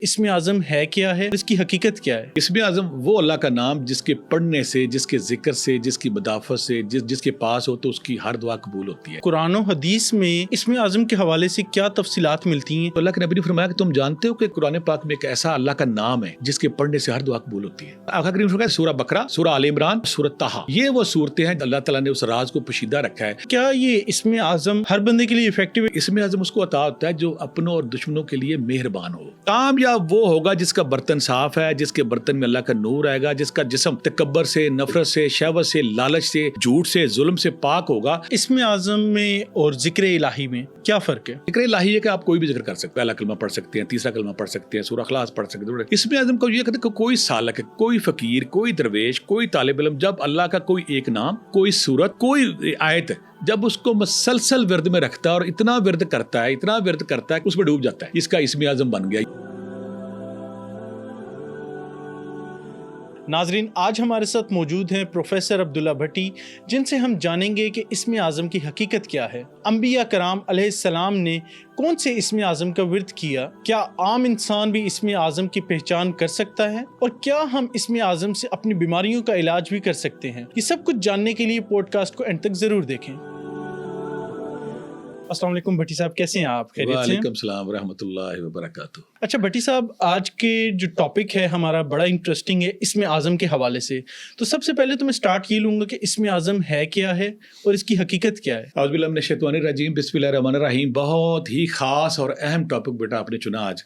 اسم اعظم ہے کیا ہے، اس کی حقیقت کیا ہے؟ اسم اعظم وہ اللہ کا نام جس کے پڑھنے سے، جس کے ذکر سے، جس کی مدافعت سے، جس کے پاس ہو تو اس کی ہر دعا قبول ہوتی ہے۔ قرآن و حدیث میں اسم اعظم کے حوالے سے کیا تفصیلات ملتی ہیں؟ تو اللہ کے نبی نے فرمایا کہ تم جانتے ہو کہ قرآن پاک میں ایک ایسا اللہ کا نام ہے جس کے پڑھنے سے ہر دعا قبول ہوتی ہے۔ آقا کریم نے فرمایا سورہ بقرہ، سورہ آل عمران، سورہ طٰہٰ، یہ وہ صورتیں ہیں اللہ تعالیٰ نے اس راز کو پوشیدہ رکھا ہے۔ کیا یہ اسم اعظم ہر بندے کے لیے افیکٹو ہے؟ اسم اعظم اس کو عطا ہوتا ہے جو اپنوں اور دشمنوں کے لیے مہربان ہو۔ کامیاب وہ ہوگا جس کا برتن صاف ہے، جس کے برتن میں اللہ کا نور آئے گا، جس کا جسم تکبر سے، نفرت سے، شہوت سے، لالچ سے، جھوٹ سے، ظلم سے پاک ہوگا۔ اسم اعظم میں اور ذکر الہی میں کیا فرق ہے؟ ذکر الہی ہے کہ آپ کوئی بھی ذکر کر سکتے ہیں، پہلا کلمہ پڑھ سکتے ہیں، تیسرا کلمہ پڑھ سکتے ہیں، سورہ اخلاص پڑھ سکتے ہیں۔ اسم اعظم کو یہ کہتے ہیں کہ کوئی سالک، کوئی فقیر، کوئی درویش، کوئی طالب علم جب اللہ کا کوئی ایک نام، کوئی سورت، کوئی آیت جب اس کو مسلسل ورد میں رکھتا ہے اور اتنا ورد کرتا ہے کہ اس میں ڈوب جاتا ہے، اس کا اسم اعظم بن گیا۔ ناظرین، آج ہمارے ساتھ موجود ہیں پروفیسر عبداللہ بھٹی، جن سے ہم جانیں گے کہ اسم اعظم کی حقیقت کیا ہے، انبیاء کرام علیہ السلام نے کون سے اسم اعظم کا ورد کیا، کیا عام انسان بھی اسم اعظم کی پہچان کر سکتا ہے، اور کیا ہم اسم اعظم سے اپنی بیماریوں کا علاج بھی کر سکتے ہیں؟ یہ سب کچھ جاننے کے لیے پوڈ کاسٹ کو اینڈ تک ضرور دیکھیں۔ السلام علیکم بھٹی صاحب، کیسے ہیں آپ؟ خیریت سے ہیں؟ وعلیکم السلام ورحمۃ اللہ وبرکاتہ۔ اچھا بھٹی صاحب، آج کے جو ٹاپک ہے ہمارا بڑا انٹرسٹنگ ہے اسم اعظم کے حوالے سے، تو سب سے پہلے تو میں سٹارٹ یہ لوں گا کہ اسم اعظم ہے کیا ہے اور اس کی حقیقت کیا ہے؟ اعوذ باللہ من الشیطان الرجیم، بسم اللہ الرحمن الرحیم۔ بہت ہی خاص اور اہم ٹاپک بیٹا آپ نے چنا آج۔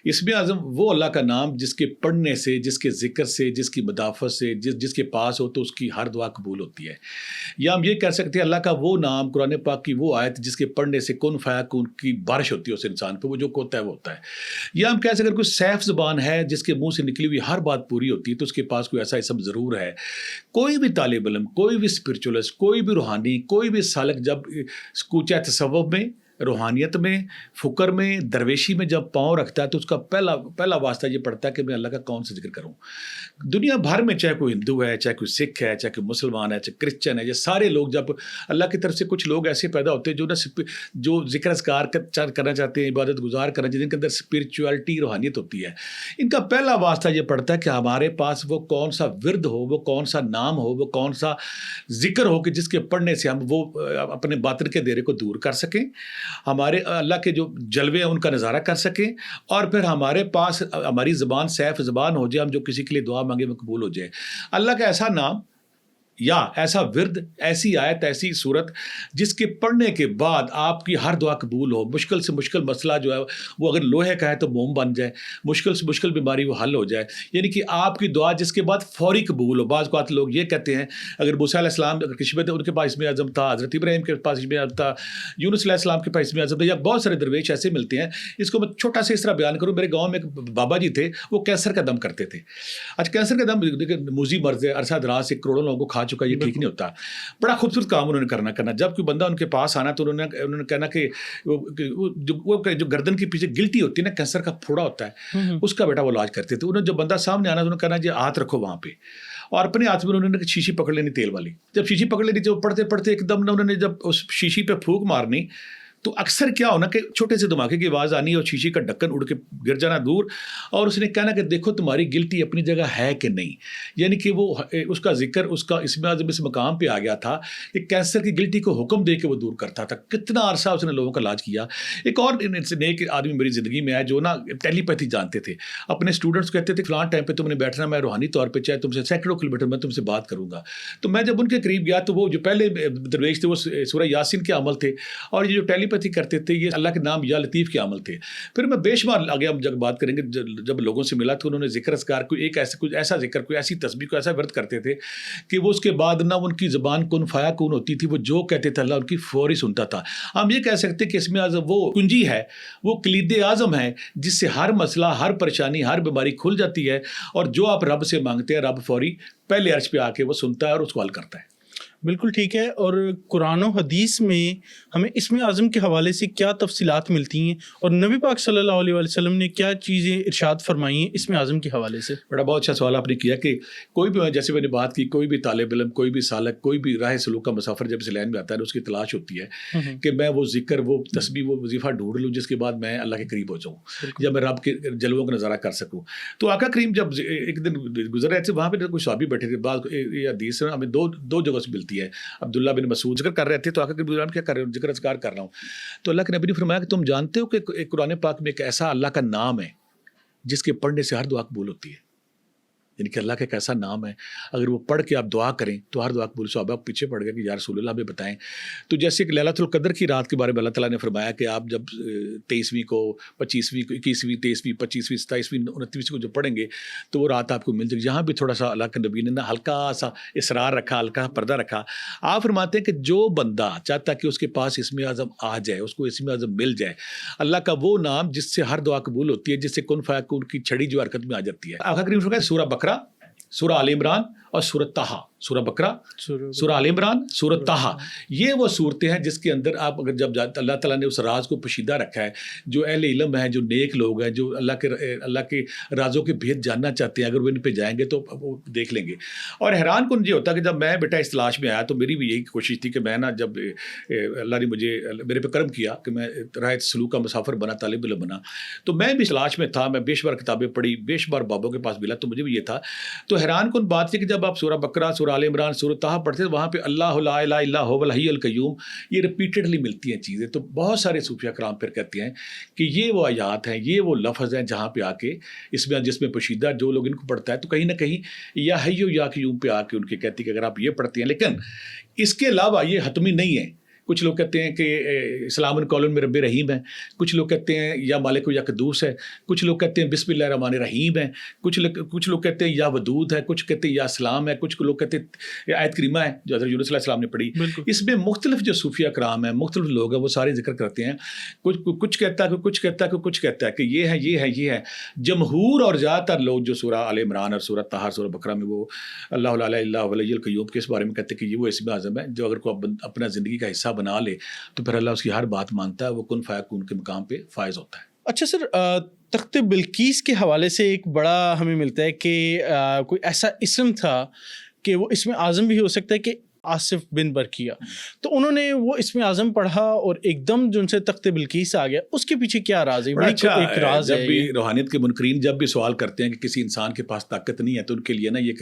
اسم اعظم وہ اللہ کا نام جس کے پڑھنے سے، جس کے ذکر سے، جس کی مدافعت سے، جس کے پاس ہو تو اس کی ہر دعا قبول ہوتی ہے۔ یا ہم یہ کہہ سکتے ہیں اللہ کا وہ نام، قرآن پاک کی وہ آیت جس کے پڑھنے سے کن فیکون کی بارش ہوتی ہے اس انسان پہ، وہ جو ہوتا ہے وہ ہوتا ہے۔ یا ہم کہہ سکتے ہیں کوئی سیف زبان ہے جس کے منہ سے نکلی ہوئی ہر بات پوری ہوتی ہے، تو اس کے پاس کوئی ایسا اسم ضرور ہے۔ کوئی بھی طالب علم، کوئی بھی اسپرچولسٹ، کوئی بھی روحانی، کوئی بھی سالک جب کوچہ تصوف میں، روحانیت میں، فکر میں، درویشی میں جب پاؤں رکھتا ہے تو اس کا پہلا واسطہ یہ پڑتا ہے کہ میں اللہ کا کون سا ذکر کروں۔ دنیا بھر میں چاہے کوئی ہندو ہے، چاہے کوئی سکھ ہے، چاہے کوئی مسلمان ہے، چاہے کرسچن ہے، یہ سارے لوگ جب اللہ کی طرف سے کچھ لوگ ایسے پیدا ہوتے ہیں جو ذکر اذکار کرنا چاہتے ہیں، عبادت گزار کرنا چاہتے ہیں، جن کے اندر اسپرچولیٹی، روحانیت ہوتی ہے، ان کا پہلا واسطہ یہ پڑتا ہے کہ ہمارے پاس وہ کون سا ورد ہو، وہ کون سا نام ہو، وہ کون سا ذکر ہو کہ جس کے پڑھنے سے ہم وہ اپنے باطن کے اندھیرے کو دور کر سکیں، ہمارے اللہ کے جو جلوے ہیں ان کا نظارہ کر سکیں، اور پھر ہمارے پاس ہماری زبان سیف زبان ہو جائے، ہم جو کسی کے لیے دعا مانگے وہ قبول ہو جائے۔ اللہ کا ایسا نام یا ایسا ورد، ایسی آیت، ایسی صورت جس کے پڑھنے کے بعد آپ کی ہر دعا قبول ہو۔ مشکل سے مشکل مسئلہ جو ہے وہ اگر لوہے کا ہے تو موم بن جائے، مشکل سے مشکل بیماری وہ حل ہو جائے، یعنی کہ آپ کی دعا جس کے بعد فوری قبول ہو۔ بعض اوقات لوگ یہ کہتے ہیں اگر موسیٰ علیہ السلام اگر کشمت ان کے پاس اسم اعظم تھا، حضرت ابراہیم کے پاس اسم اعظم تھا، یونس علیہ السلام کے پاس اسم اعظم تھا، یا بہت سارے درویش ایسے ملتے ہیں۔ اس کو میں چھوٹا سا اس طرح بیان کروں، میرے گاؤں میں ایک بابا جی تھے، وہ کینسر کا دم کرتے تھے۔ آج کینسر کا دم موذی مرض ہے، عرصہ دراز سے کروڑوں لوگوں کو کھا چکا، یہ ٹھیک نہیں ہوتا۔ بڑا خوبصورت کام انہوں نے کرنا۔ جب کوئی بندہ ان کے پاس آنا تو انہوں نے کہنا کہ جو گردن کے پیچھے گلٹی ہوتی ہے نا، کینسر کا پھوڑا ہوتا ہے، اس کا بیٹا وہ علاج کرتے تھے۔ انہوں جب بندہ سامنے آنا تو انہوں نے کہنا جی ہاتھ رکھو وہاں پہ، اور اپنے ہاتھ میں انہوں نے شیشی پکڑ لینی تیل والی۔ جب شیشی پکڑ لینی تو پڑھتے پڑھتے ایک دم انہوں نے جب اس شیشی پہ پھونک مارنی تو اکثر کیا ہونا کہ چھوٹے سے دھماکے کی آواز آنی اور شیشی کا ڈھکن اڑ کے گر جانا دور، اور اس نے کہنا کہ دیکھو تمہاری گلٹی اپنی جگہ ہے کہ نہیں، یعنی کہ وہ اس کا ذکر اس کا اسم اعظم اس مقام پہ آ گیا تھا کہ کینسر کی گلٹی کو حکم دے کے وہ دور کرتا تھا۔ کتنا عرصہ اس نے لوگوں کا علاج کیا۔ ایک اور نیک آدمی میری زندگی میں ہے جو نا ٹیلی پیتھی جانتے تھے، اپنے اسٹوڈنٹس کہتے تھے فلاں ٹائم پہ تم نے بیٹھنا، میں روحانی طور پہ چاہے تم سے سینکڑوں کلو میٹر میں تم سے بات کروں گا۔ تو میں جب ان کے قریب گیا تو وہ جو پہلے درویش تھے وہ سورہ یاسین کے عمل تھے، اور یہ جو ٹیلی پیتھی کرتے تھے یہ اللہ کے نام یا لطیف کے عمل تھے۔ پھر میں بے شمار آگے ہم جب بات کریں گے، جب لوگوں سے ملا تو انہوں نے ذکر اذکار کوئی ایسا ذکر، کوئی ایسی تسبیح، کوئی ایسا ورد کرتے تھے کہ وہ اس کے بعد نہ ان کی زبان کن فیکون ہوتی تھی، وہ جو کہتے تھے اللہ ان کی فوری سنتا تھا۔ ہم یہ کہہ سکتے کہ اسم اعظم وہ کنجی ہے، وہ کلید اعظم ہے جس سے ہر مسئلہ، ہر پریشانی، ہر بیماری کھل جاتی ہے، اور جو آپ رب سے مانگتے ہیں رب فوری پہلے عرش پہ آ کے وہ سنتا ہے اور اس کو حل کرتا ہے۔ بالکل ٹھیک ہے. اور قرآن و حدیث میں ہمیں اسم اعظم کے حوالے سے کیا تفصیلات ملتی ہیں اور نبی پاک صلی اللہ علیہ وسلم نے کیا چیزیں ارشاد فرمائی ہیں اسم اعظم کے حوالے سے؟ بڑا بہت اچھا سوال آپ نے کیا کہ کوئی بھی, جیسے میں نے بات کی, کوئی بھی طالب علم, کوئی بھی سالک, کوئی بھی راہ سلوک کا مسافر جب اس لائن میں آتا ہے اس کی تلاش ہوتی ہے کہ میں وہ ذکر, وہ تسبیح, وہ وظیفہ ڈھونڈ لوں جس کے بعد میں اللہ کے قریب ہو جاؤں یا میں رب کے جلووں کا نظارہ کر سکوں. تو آقا کریم جب ایک دن گزر رہے تھے, وہاں پہ کوئی صحابی بیٹھے تھے. بعض یہ حدیث ہمیں دو جگہ سے ملتی ہے. عبداللہ بن مسعود ذکر کر رہے تھے تو آقا کریم کیا کر رہے ہو, ذکر اذکار کر رہا ہوں. تو اللہ کے نبی نے فرمایا کہ تم جانتے ہو کہ قرآن پاک میں ایک ایسا اللہ کا نام ہے جس کے پڑھنے سے ہر دعا قبول ہوتی ہے. یعنی کہ اللہ کا ایک ایسا نام ہے اگر وہ پڑھ کے آپ دعا کریں تو ہر دعا قبول. صحابہ پیچھے پڑ گئے کہ یا رسول اللہ ہمیں بتائیں. تو جیسے کہ لیلۃ القدر کی رات کے بارے میں اللہ تعالیٰ نے فرمایا کہ آپ جب 23ویں کو, 25ویں کو, 21ویں, 23ویں, 25ویں, 27ویں, 29ویں کو جو پڑھیں گے تو وہ رات آپ کو مل جائے گی. یہاں بھی تھوڑا سا اللہ کے نبی نے نا ہلکا سا اصرار رکھا, ہلکا پردہ رکھا. آپ فرماتے ہیں کہ جو بندہ چاہتا کہ اس کے پاس اسم اعظم آ جائے, اس کو اسم اعظم مل جائے, اللہ کا وہ نام جس سے ہر دعا قبول ہوتی ہے, جس سے کن فیکون کی چھڑی جو حرکت میں آ جاتی ہے. آقا کریم فرمایا سورہ بقرہ, سورہ آل عمران اور سورہ طٰہٰ. سورہ بقرہ, سورہ آل عمران, سورہ طٰہٰ, یہ وہ صورتیں ہیں جس کے اندر آپ اگر جب اللہ تعالیٰ نے اس راز کو پوشیدہ رکھا ہے. جو اہل علم ہیں, جو نیک لوگ ہیں, جو اللہ کے رازوں کے بھید جاننا چاہتے ہیں, اگر وہ ان پہ جائیں گے تو وہ دیکھ لیں گے. اور حیران کن یہ ہوتا ہے کہ جب میں بیٹا اس تلاش میں آیا تو میری بھی یہی کوشش تھی کہ میں نا, جب اللہ نے میرے پہ کرم کیا کہ میں راہ سلوک کا مسافر بنا, طالب علم بنا, تو میں بھی تلاش میں تھا. میں بے شمار کتابیں پڑھی, بے شمار بابوں کے پاس ملا, تو مجھے بھی یہ تھا. تو حیران کن بات تھی کہ جب آپ سورہ بقرہ, سورہ آل عمران, سورہ طٰہٰ پڑھتے ہیں وہاں پہ اللہ لا الہ الا هو الحی القیوم یہ ریپیٹڈلی ملتی ہیں چیزیں. تو بہت سارے صوفیہ کرام پھر کہتے ہیں کہ یہ وہ آیات ہیں, یہ وہ لفظ ہیں جہاں پہ آ کے جس میں پوشیدہ جو لوگ ان کو پڑھتا ہے تو کہیں نہ کہیں یا حی یا قیوم پہ آ کے ان کے کہتی کہ اگر آپ یہ پڑھتے ہیں. لیکن اس کے علاوہ یہ حتمی نہیں ہے. کچھ لوگ کہتے ہیں کہ اسلام قولن میں رب رحیم ہے, کچھ لوگ کہتے ہیں یا مالک یا قدوس ہے, کچھ لوگ کہتے ہیں بسم اللہ الرحمن الرحیم ہے, کچھ لوگ کہتے ہیں یا ودود ہے, کچھ کہتے ہیں یا سلام ہے, کچھ لوگ کہتے ہیں آیت کریمہ ہے جو حضرت یونس علیہ السلام نے پڑھی. اس میں مختلف جو صوفیہ کرام ہیں, مختلف لوگ ہیں, وہ سارے ذکر کرتے ہیں. کچھ کہتا ہے, کچھ کہتا ہے کہ یہ ہے. جمہور اور زیادہ تر لوگ جو سورہ آل عمران اور سورہ طٰہٰ, سورہ بقرہ میں وہ اللہ لا الہ الا هو الحی القیوم کے اس بارے میں کہتے ہیں کہ یہ وہ اسم اعظم ہے جو اگر کوئی اپنا زندگی کا حصہ بنا لے تو پھر اللہ اس کی ہر بات مانتا ہے, وہ کن فیکون کے مقام پہ فائز ہوتا ہے. اچھا سر, تخت بلقیس کے حوالے سے ایک بڑا ہمیں ملتا ہے کہ کوئی ایسا اسم تھا کہ وہ اسم اعظم بھی ہو سکتا ہے کہ آصف بن برقیہ, تو انہوں نے وہ اسم اعظم پڑھا اور ایک دم جو ان سے تخت بلقیس آ گیا. اس کے پیچھے کیا راز ہے؟ اچھا, جب بھی روحانیت کے منکرین جب بھی سوال کرتے ہیں کہ کسی انسان کے پاس طاقت نہیں ہے تو ان کے لیے نا یہ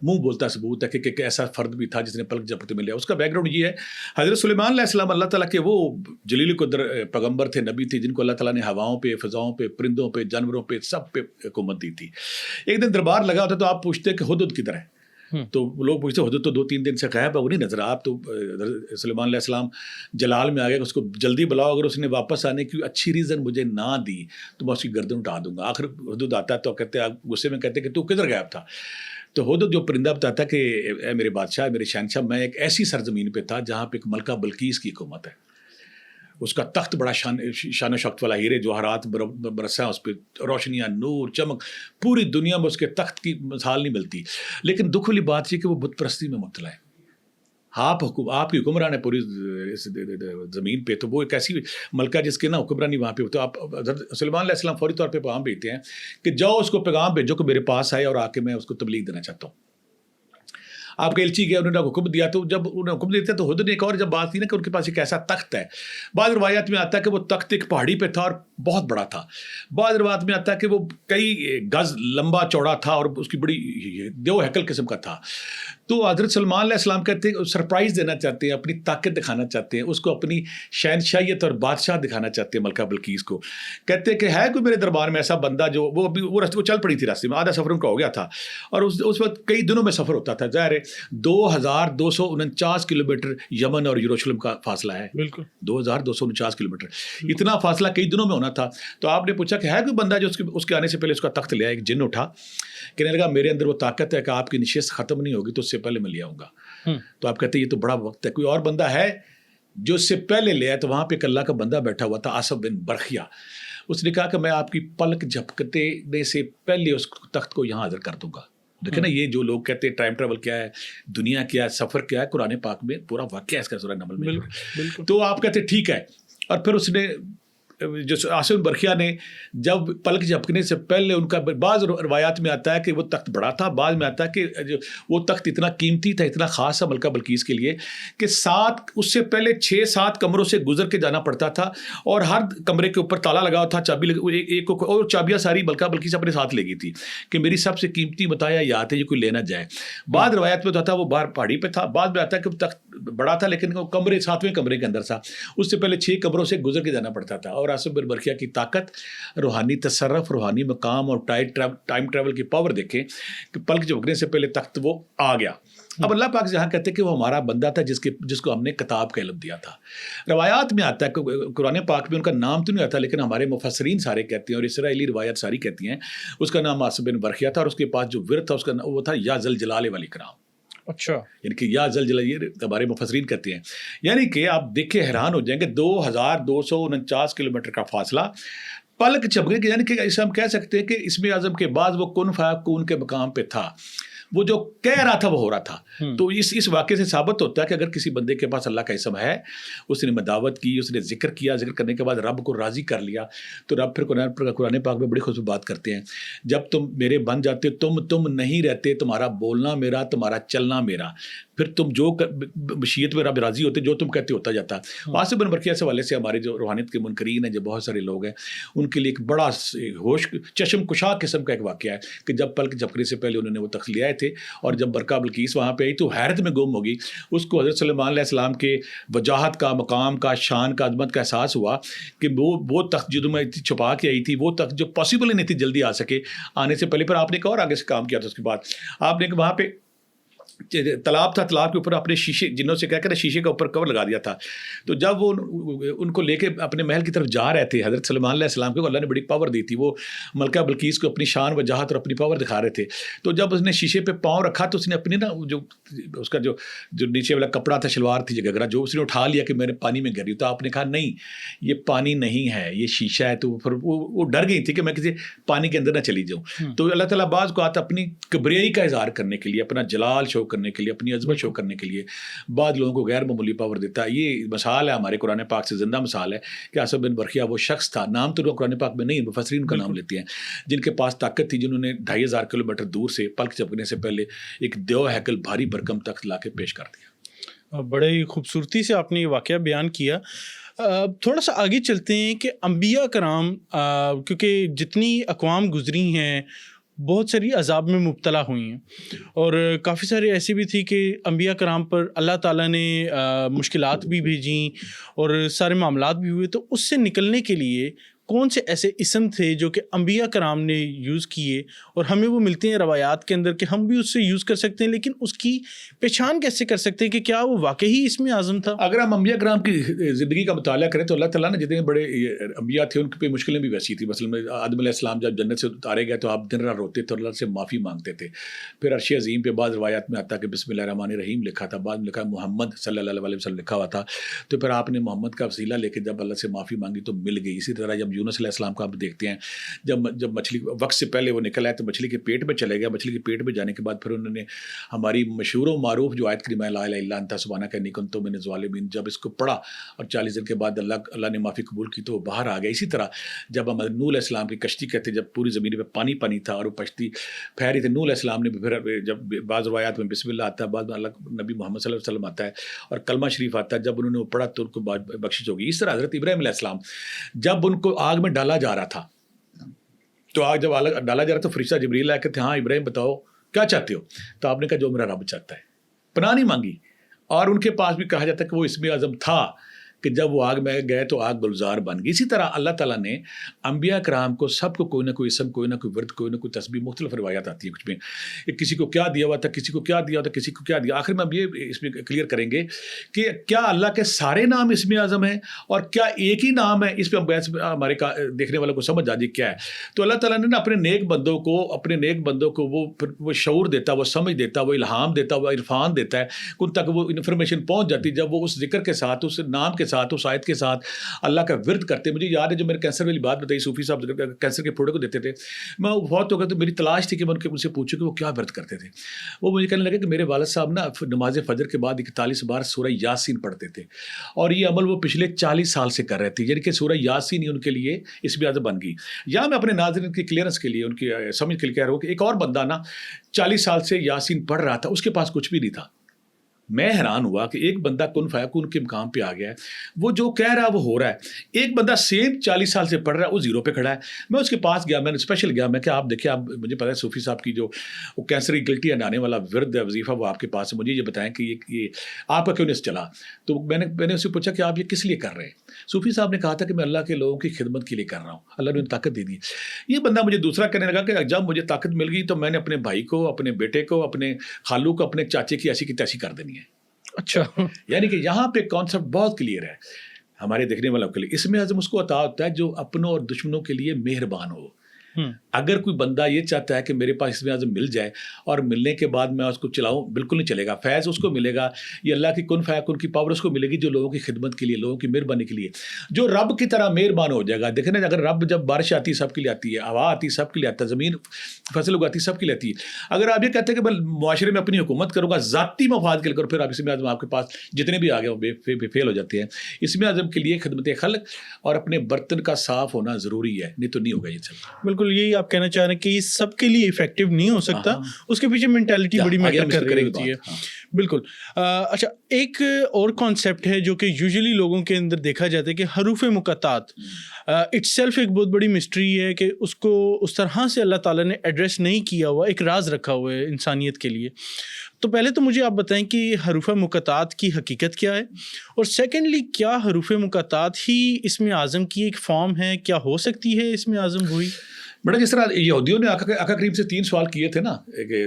منہ بولتا ثبوت ہے کہ ایسا فرد بھی تھا جس نے پلک جھپکتے میں لیا. اس کا بیک گراؤنڈ یہ ہے, حضرت سلیمان علیہ السلام اللہ تعالیٰ کے وہ جلیل قدر پیغمبر تھے, نبی تھے, جن کو اللہ تعالیٰ نے ہواؤں پہ, فضاؤں پہ, پرندوں پہ, جانوروں پہ, سب پہ حکومت دی تھی. ایک دن دربار لگا ہوتا تو آپ پوچھتے کہ ہدہد کدھر ہے, تو لوگ پوچھتے ہدہد تو 2-3 دن سے غائب ہے, وہ نہیں نظر. آپ تو سلیمان علیہ السلام جلال میں آ گئے, اس کو جلدی بلاؤ, اگر اس نے واپس آنے کی اچھی ریزن مجھے نہ دی تو میں اس کی گردن اٹھا دوں گا. آخر ہدہد آتا ہے تو کہتے ہیں, غصے میں کہتے ہیں کہ تو کدھر غائب تھا؟ تو ہدہد جو پرندہ بتاتا ہے کہ اے میرے بادشاہ, میرے شہنشاہ, میں ایک ایسی سرزمین پہ تھا جہاں پہ ایک ملکہ بلقیس کی حکومت ہے. اس کا تخت بڑا شان و شوکت والا, ہیرے جواہرات برسا, اس پہ روشنیاں, نور, چمک, پوری دنیا میں اس کے تخت کی مثال نہیں ملتی. لیکن دکھ والی بات یہ کہ وہ بت پرستی میں مبتلا ہے. آپ کی حکمران ہے پوری زمین پہ, تو وہ ایک ایسی ملکہ جس کے نا حکمرانی وہاں پہ. تو آپ سلیمان علیہ السلام فوری طور پہ پیغام بھیجتے ہیں کہ جاؤ اس کو پیغام بھیجو کہ میرے پاس آئے اور آ کے میں اس کو تبلیغ دینا چاہتا ہوں. آپ کے ایلچی گئے, انہوں نے حکم دیا, تو جب انہوں نے حکم دیتے تو ہدہد نے ایک اور جب بات کی نا کہ ان کے پاس ایک ایسا تخت ہے. بعض روایات میں آتا ہے کہ وہ تخت ایک پہاڑی پہ تھا اور بہت بڑا تھا. بعض روایات میں آتا ہے کہ وہ کئی گز لمبا چوڑا تھا اور اس کی بڑی دیو ہیکل قسم کا تھا. تو حضرت سلمان علیہ السلام کہتے ہیں سرپرائز دینا چاہتے ہیں, اپنی طاقت دکھانا چاہتے ہیں, اس کو اپنی شہنشاہیت اور بادشاہ دکھانا چاہتے ہیں ملکہ بلقیس کو. کہتے ہیں کہ ہے کوئی میرے دربار میں ایسا بندہ جو وہ چل پڑی تھی راستے میں, آدھا سفر ان کا ہو گیا تھا, اور اس وقت کئی دنوں میں سفر ہوتا تھا. ظاہر ہے 2249 کلومیٹر یمن اور یروشلم کا فاصلہ ہے. بالکل 2249 کلومیٹر, اتنا فاصلہ کئی دنوں میں ہونا تھا. تو آپ نے پوچھا کہ ہے کوئی بندہ جو اس کے آنے سے پہلے اس کا تخت لیا. ایک جن اٹھا, کہنے لگا میرے اندر وہ طاقت ہے کہ آپ کی نشست ختم نہیں ہوگی تو اس سے پہلے میں لے آؤں گا. تو آپ کہتے ہیں یہ تو بڑا وقت ہے, کوئی اور بندہ ہے جو اس سے پہلے لے آئے. تو وہاں پہ ایک اللہ کا بندہ بیٹھا ہوا تھا, آصف بن برقیہ. اس نے کہا کہ میں آپ کی پلک جھپکنے سے پہلے اس تخت کو یہاں حاضر کر دوں گا. دیکھیں نا یہ جو لوگ کہتے ہیں ٹائم ٹریول کیا ہے, دنیا کیا ہے, سفر کیا ہے, قرآن پاک میں پورا واقعہ ہے اس کا سورہ نمل میں. بالکل. تو آپ کہتے ہیں ٹھیک ہے, اور پھر اس نے جو عاصم بن برقیہ نے جب پلک جھپکنے سے پہلے ان کا بعض روایات میں آتا ہے کہ وہ تخت بڑا تھا, بعض میں آتا ہے کہ وہ تخت اتنا قیمتی تھا, اتنا خاص تھا ملکہ بلقیس کے لیے کہ اس سے پہلے 6-7 کمروں سے گزر کے جانا پڑتا تھا, اور ہر کمرے کے اوپر تالا لگا ہوا تھا, چابی ایک اور چابیاں ساری ملکہ بلقیس اپنے ساتھ لے گئی تھی کہ میری سب سے قیمتی متاع یاد ہے, یہ کوئی لینا جائے. بعض روایت میں ہوتا تھا وہ باہر پہاڑی پہ تھا, بعض میں آتا ہے کہ تخت بڑا تھا لیکن وہ کمرے 7ویں کمرے کے اندر تھا, اس سے پہلے 6 کمروں سے گزر کے جانا پڑتا تھا. اور عاصم بن برقیہ کی طاقت, روحانی تصرف, روحانی مقام اور ٹائم ٹریول کی پاور دیکھیں کہ پلک جھپکنے سے پہلے تخت وہ آ گیا. اب اللہ پاک جہاں کہتے ہیں کہ وہ ہمارا بندہ تھا جس کو ہم نے کتاب کا علم دیا تھا. روایات میں آتا ہے کہ قرآن پاک میں ان کا نام تو نہیں آتا, لیکن ہمارے مفسرین سارے کہتے ہیں اور اسرائیلی روایات ساری کہتی ہیں اس کا نام عاصم بن برقیہ تھا, اور اس کے پاس جو ورد تھا اس کا وہ تھا یا ذل جلال والاکرام. اچھا, یعنی کہ یا ذل جلال, یہ ہمارے مفسرین کہتے ہیں. یعنی کہ آپ دیکھ کے حیران ہو جائیں گے 2249 کلومیٹر کا فاصلہ پلک جھپکنے کے, یعنی کہ اسے ہم کہہ سکتے ہیں کہ اسم اعظم کے بعد وہ کن فیکون کے مقام پہ تھا, وہ جو کہہ رہا تھا وہ ہو رہا تھا. تو اس واقعے سے ثابت ہوتا ہے کہ اگر کسی بندے کے پاس اللہ کا اسم ہے, اس نے مداوت کی, اس نے ذکر کیا, ذکر کرنے کے بعد رب کو راضی کر لیا, تو رب پھر قرآن پاک میں بڑی خصوصی بات کرتے ہیں, جب تم میرے بن جاتے تم نہیں رہتے, تمہارا بولنا میرا, تمہارا چلنا میرا, پھر تم جو مشیت میں رب راضی ہوتے, جو تم کہتے ہوتا جاتا. عاصم بن برقیہ سے حوالے سے ہمارے جو روحانیت کے منکرین ہیں, جو بہت سارے لوگ ہیں, ان کے لیے ایک بڑا ہوش چشم کشا قسم کا ایک واقعہ ہے کہ جب پلک جھپکنے سے پہلے انہوں نے وہ تخت لے آئے تھے, اور جب برقہ بلقیس وہاں پہ آئی تو حیرت میں گم ہوگی. اس کو حضرت سلیمان علیہ السلام کے وجاہت کا, مقام کا, شان کا, عظمت کا احساس ہوا کہ وہ تخت جدوں میں چھپا کے آئی تھی, وہ تخت جو پاسبل ہی نہیں تھی جلدی آ سکے آنے سے پہلے. پر آپ نے ایک اور آگے سے کام کیا تھا. اس کے بعد آپ نے وہاں پہ تالاب تھا, تالاب کے اوپر اپنے شیشے, جنوں سے کہہ کر شیشے کا اوپر کور لگا دیا تھا. تو جب وہ ان کو لے کے اپنے محل کی طرف جا رہے تھے حضرت سلیمان علیہ السلام کو, اللہ نے بڑی پاور دی تھی, وہ ملکہ بلقیس کو اپنی شان وجاہت اور اپنی پاور دکھا رہے تھے. تو جب اس نے شیشے پہ پاؤں رکھا تو اس نے اپنی جو اس کا جو نیچے والا کپڑا تھا, شلوار تھی, گھگرا, جو اس نے اٹھا لیا کہ میں نے پانی میں گر رہی ہوں. تو آپ نے کہا نہیں, یہ پانی نہیں ہے, یہ شیشہ ہے. تو پھر وہ ڈر گئی تھی کہ میں کسی پانی کے اندر نہ چلی جاؤں. تو اللہ تعالیٰ بعض کو آتا اپنی کبریائی کا اظہار کرنے کے لیے, اپنا جلال شو کرنے کے لیے, اپنی عظمت شو کرنے کے لیے بعض لوگوں کو غیر معمولی پاور دیتا ہے. یہ مثال ہے ہمارے قرآن پاک سے, زندہ مثال ہے کہ عاصم بن برقیہ وہ شخص تھا, نام تو قرآن پاک میں نہیں, مفسرین کا نام لیتے ہیں, جن کے پاس طاقت تھی, جنہوں نے 2500 کلومیٹر دور سے پلک جھپکنے سے پہلے ایک دیو ہیکل بھاری بھرکم تخت لا کے پیش کر دیا. بڑے ہی خوبصورتی سے آپ نے یہ واقعہ بیان کیا. تھوڑا سا آگے چلتے ہیں کہ انبیاء کرام, کیونکہ جتنی اقوام گزری ہیں بہت ساری عذاب میں مبتلا ہوئی ہیں, اور کافی سارے ایسی بھی تھی کہ انبیاء کرام پر اللہ تعالیٰ نے مشکلات بھی بھیجیں اور سارے معاملات بھی ہوئے. تو اس سے نکلنے کے لیے کون سے ایسے اسم تھے جو کہ انبیاء کرام نے یوز کیے, اور ہمیں وہ ملتے ہیں روایات کے اندر کہ ہم بھی اس سے یوز کر سکتے ہیں, لیکن اس کی پہچان کیسے کر سکتے ہیں کہ کیا وہ واقعی اسم اعظم تھا؟ اگر ہم انبیاء کرام کی زندگی کا مطالعہ کریں تو اللہ تعالیٰ نے جتنے بڑے انبیاء تھے ان پہ مشکلیں بھی ویسی تھیں. مثلاً آدم علیہ السلام جب جنت سے اتارے گئے تو آپ دن رات روتے تھے اور اللہ سے معافی مانگتے تھے. پھر عرش عظیم پہ بعض روایات میں آتا کہ بسم اللہ الرحمن الرحیم لکھا تھا, بعد میں لکھا محمد صلی اللہ علیہ وسلم لکھا ہوا تھا. تو پھر آپ نے محمد کا وسیلہ لے کے جب اللہ سے معافی مانگی تو مل گئی. اسی طرح جب یونس علیہ السلام کا دیکھتے ہیں, جب مچھلی وقت سے پہلے وہ نکل آئے تو مچھلی کے پیٹ میں چلے گیا. مچھلی کے پیٹ میں جانے کے بعد پھر انہوں نے ہماری مشہور و معروف جو آیت کریمہ لا الہ الا انت سبحانک انی کنت من الظالمین, جب اس کو پڑھا اور 40 دن کے بعد اللہ نے معافی قبول کی تو وہ باہر آ گیا. اسی طرح جب ہم نوح علیہ السلام کی کشتی کہتے جب پوری زمین پہ پانی تھا اور وہ کشتی پھیری تھی, نوح علیہ السلام نے پھر جب بعض روایات میں بسم اللہ آتا ہے, بعض میں اللہ نبی محمد صلی اللہ علیہ وسلم آتا ہے اور کلمہ شریف آتا ہے, جب انہوں نے وہ پڑھا تو ان کو بخشش ہوگی. اس طرح حضرت ابراہیم علیہ السلام جب ان کو آگ میں ڈالا جا رہا تھا, تو آگ جب ڈالا جا رہا تو فرشتہ جبریل آیا کہتے ہاں ابراہیم بتاؤ کیا چاہتے ہو؟ تو آپ نے کہا جو میرا رب چاہتا ہے. پناہ نہیں مانگی. اور ان کے پاس بھی کہا جاتا ہے کہ وہ اسم اعظم تھا کہ جب وہ آگ میں گئے تو آگ گلزار بن گئی. اسی طرح اللہ تعالیٰ نے انبیاء کرام کو سب کو کوئی نہ کوئی اسم, کوئی نہ کوئی ورد, کوئی نہ کوئی تسبیح, مختلف روایات آتی ہیں. کچھ میں کسی کو کیا دیا ہوا تھا, کسی کو کیا دیا ہوا تھا, کسی کو کیا دیا. آخر میں اب یہ اس میں کلیئر کریں گے کہ کیا اللہ کے سارے نام اسم اعظم ہیں اور کیا ایک ہی نام ہے. اس پہ ہمارے دیکھنے والوں کو سمجھ آ جائے کیا ہے. تو اللہ تعالیٰ نے اپنے نیک بندوں کو وہ شعور دیتا, وہ سمجھ دیتا, وہ الہام دیتا, وہ عرفان دیتا ہے, ان تک وہ انفارمیشن پہنچ جاتی جب وہ اس ذکر کے ساتھ, اس نام کے ساتھ اس آیت کے ساتھ اللہ کا ورد کرتے. مجھے یاد ہے جو میرے کینسر والی بات بتائی صوفی صاحب کینسر کے پھوڑے کو دیتے تھے, میں بہت ہو گیا تو میری تلاش تھی کہ میں ان سے پوچھوں کہ وہ کیا ورد کرتے تھے. وہ مجھے کہنے لگا کہ میرے والد صاحب نا نماز فجر کے بعد 41 بار سورہ یاسین پڑھتے تھے, اور یہ عمل وہ پچھلے 40 سال سے کر رہے تھے, یعنی کہ سورہ یاسین ہی ان کے لیے اسم اعظم بن گئی. یا میں اپنے ناظرین کی کلیئرنس کے لیے ان کی سمجھ کے لیے کہہ رہا ہوں کہ ایک اور بندہ نا 40 سال سے یاسین پڑھ رہا تھا, اس کے پاس کچھ بھی نہیں تھا. میں حیران ہوا کہ ایک بندہ کن فیکون کے مقام پہ آ گیا ہے, وہ جو کہہ رہا ہے وہ ہو رہا ہے. ایک بندہ سیم 40 سال سے پڑھ رہا ہے, وہ زیرو پہ کھڑا ہے. میں اس کے پاس گیا, میں نے اسپیشل گیا, میں کہ آپ دیکھیں, آپ مجھے پتا ہے صوفی صاحب کی جو وہ کینسر کی گلٹی ہٹانے والا ورد ہے, وظیفہ, وہ آپ کے پاس ہے, مجھے یہ بتائیں کہ یہ آپ کا کیوں نہیں چلا. تو میں نے اس سے پوچھا کہ آپ یہ کس لیے کر رہے ہیں. صوفی صاحب نے کہا تھا کہ میں اللہ کے لوگوں کی خدمت کے لیے کر رہا ہوں, اللہ نے طاقت دے دی. یہ بندہ مجھے دوسرا کہنے لگا کہ جب مجھے طاقت مل گئی تو میں نے اپنے بھائی کو, اپنے بیٹے کو, اپنے خالو کو, اپنے چاچے کی ایسی کی تیسی کر دینی ہے. اچھا, یعنی کہ یہاں پہ کانسیپٹ بہت کلیئر ہے ہمارے دیکھنے والوں کے لیے. اسم اعظم اس کو عطا ہوتا ہے جو اپنوں اور دشمنوں کے لیے مہربان ہو. اگر کوئی بندہ یہ چاہتا ہے کہ میرے پاس اسم اعظم مل جائے اور ملنے کے بعد میں اس کو چلاؤں, بالکل نہیں چلے گا. فیض اس کو ملے گا, یہ اللہ کی کن فیکون کی پاور اس کو ملے گی جو لوگوں کی خدمت کے لیے, لوگوں کی مہربانی کے لیے, جو رب کی طرح مہربان ہو جائے گا. دیکھیں نا, اگر رب جب بارش آتی ہے سب کے لیے آتی ہے, ہوا آتی ہے سب کے لیے آتا ہے, زمین فصل اگاتی ہے سب کے لیے آتی ہے. اگر آپ یہ کہتے ہیں کہ میں معاشرے میں اپنی حکومت کروں گا ذاتی مفاد کے لیے, پھر آپ اسم اعظم آپ کے پاس جتنے بھی آگے وہ فیل ہو جاتے ہیں. اسم اعظم کے لیے خدمت خلق اور اپنے برتن کا صاف ہونا ضروری ہے, نہیں تو نہیں ہوگا یہ سب. بالکل یہی آپ کہنا چاہ رہے ہیں کہ یہ سب کے لیے افیکٹو نہیں ہو سکتا, اس کے پیچھے مینٹیلٹی بڑی میٹر کر رہی ہوتی ہے. بالکل. اچھا, ایک اور کانسیپٹ ہے جو کہ یوزلی لوگوں کے اندر دیکھا جاتا ہے کہ حروف مقطعات اٹ سیلف ایک بہت بڑی مسٹری ہے کہ اس کو اس طرح سے اللہ تعالیٰ نے ایڈریس نہیں کیا ہوا, ایک راز رکھا ہوا ہے انسانیت کے لیے. تو پہلے تو مجھے آپ بتائیں کہ حروف مقطعات کی حقیقت کیا ہے, اور سیکنڈلی کیا حروف مقطعات ہی اسم اعظم کی ایک فارم ہے, کیا ہو سکتی ہے اسم اعظم ہوئی؟ بڑا جس طرح یہودیوں نے آقا کریم سے 3 سوال کیے تھے نا کہ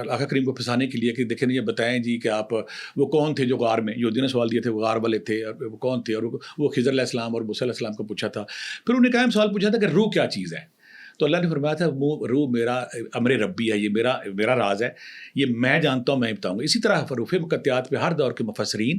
آقا کریم کو پھنسانے کے لیے کہ دیکھیں یہ بتائیں جی کہ آپ وہ کون تھے جو غار میں, یہودیوں نے سوال دیے تھے وہ غار والے تھے, اور وہ کون تھے, اور وہ خضر علیہ السلام اور موسیٰ علیہ السلام کو پوچھا تھا. پھر انہوں نے قائم سوال پوچھا تھا کہ روح کیا چیز ہے. تو اللہ نے فرمایا تھا روح میرا امر ربی ہے, یہ میرا راز ہے, یہ میں جانتا ہوں, میں بتاؤں گا. اسی طرح حروف مقطعات پہ ہر دور کے مفسرین,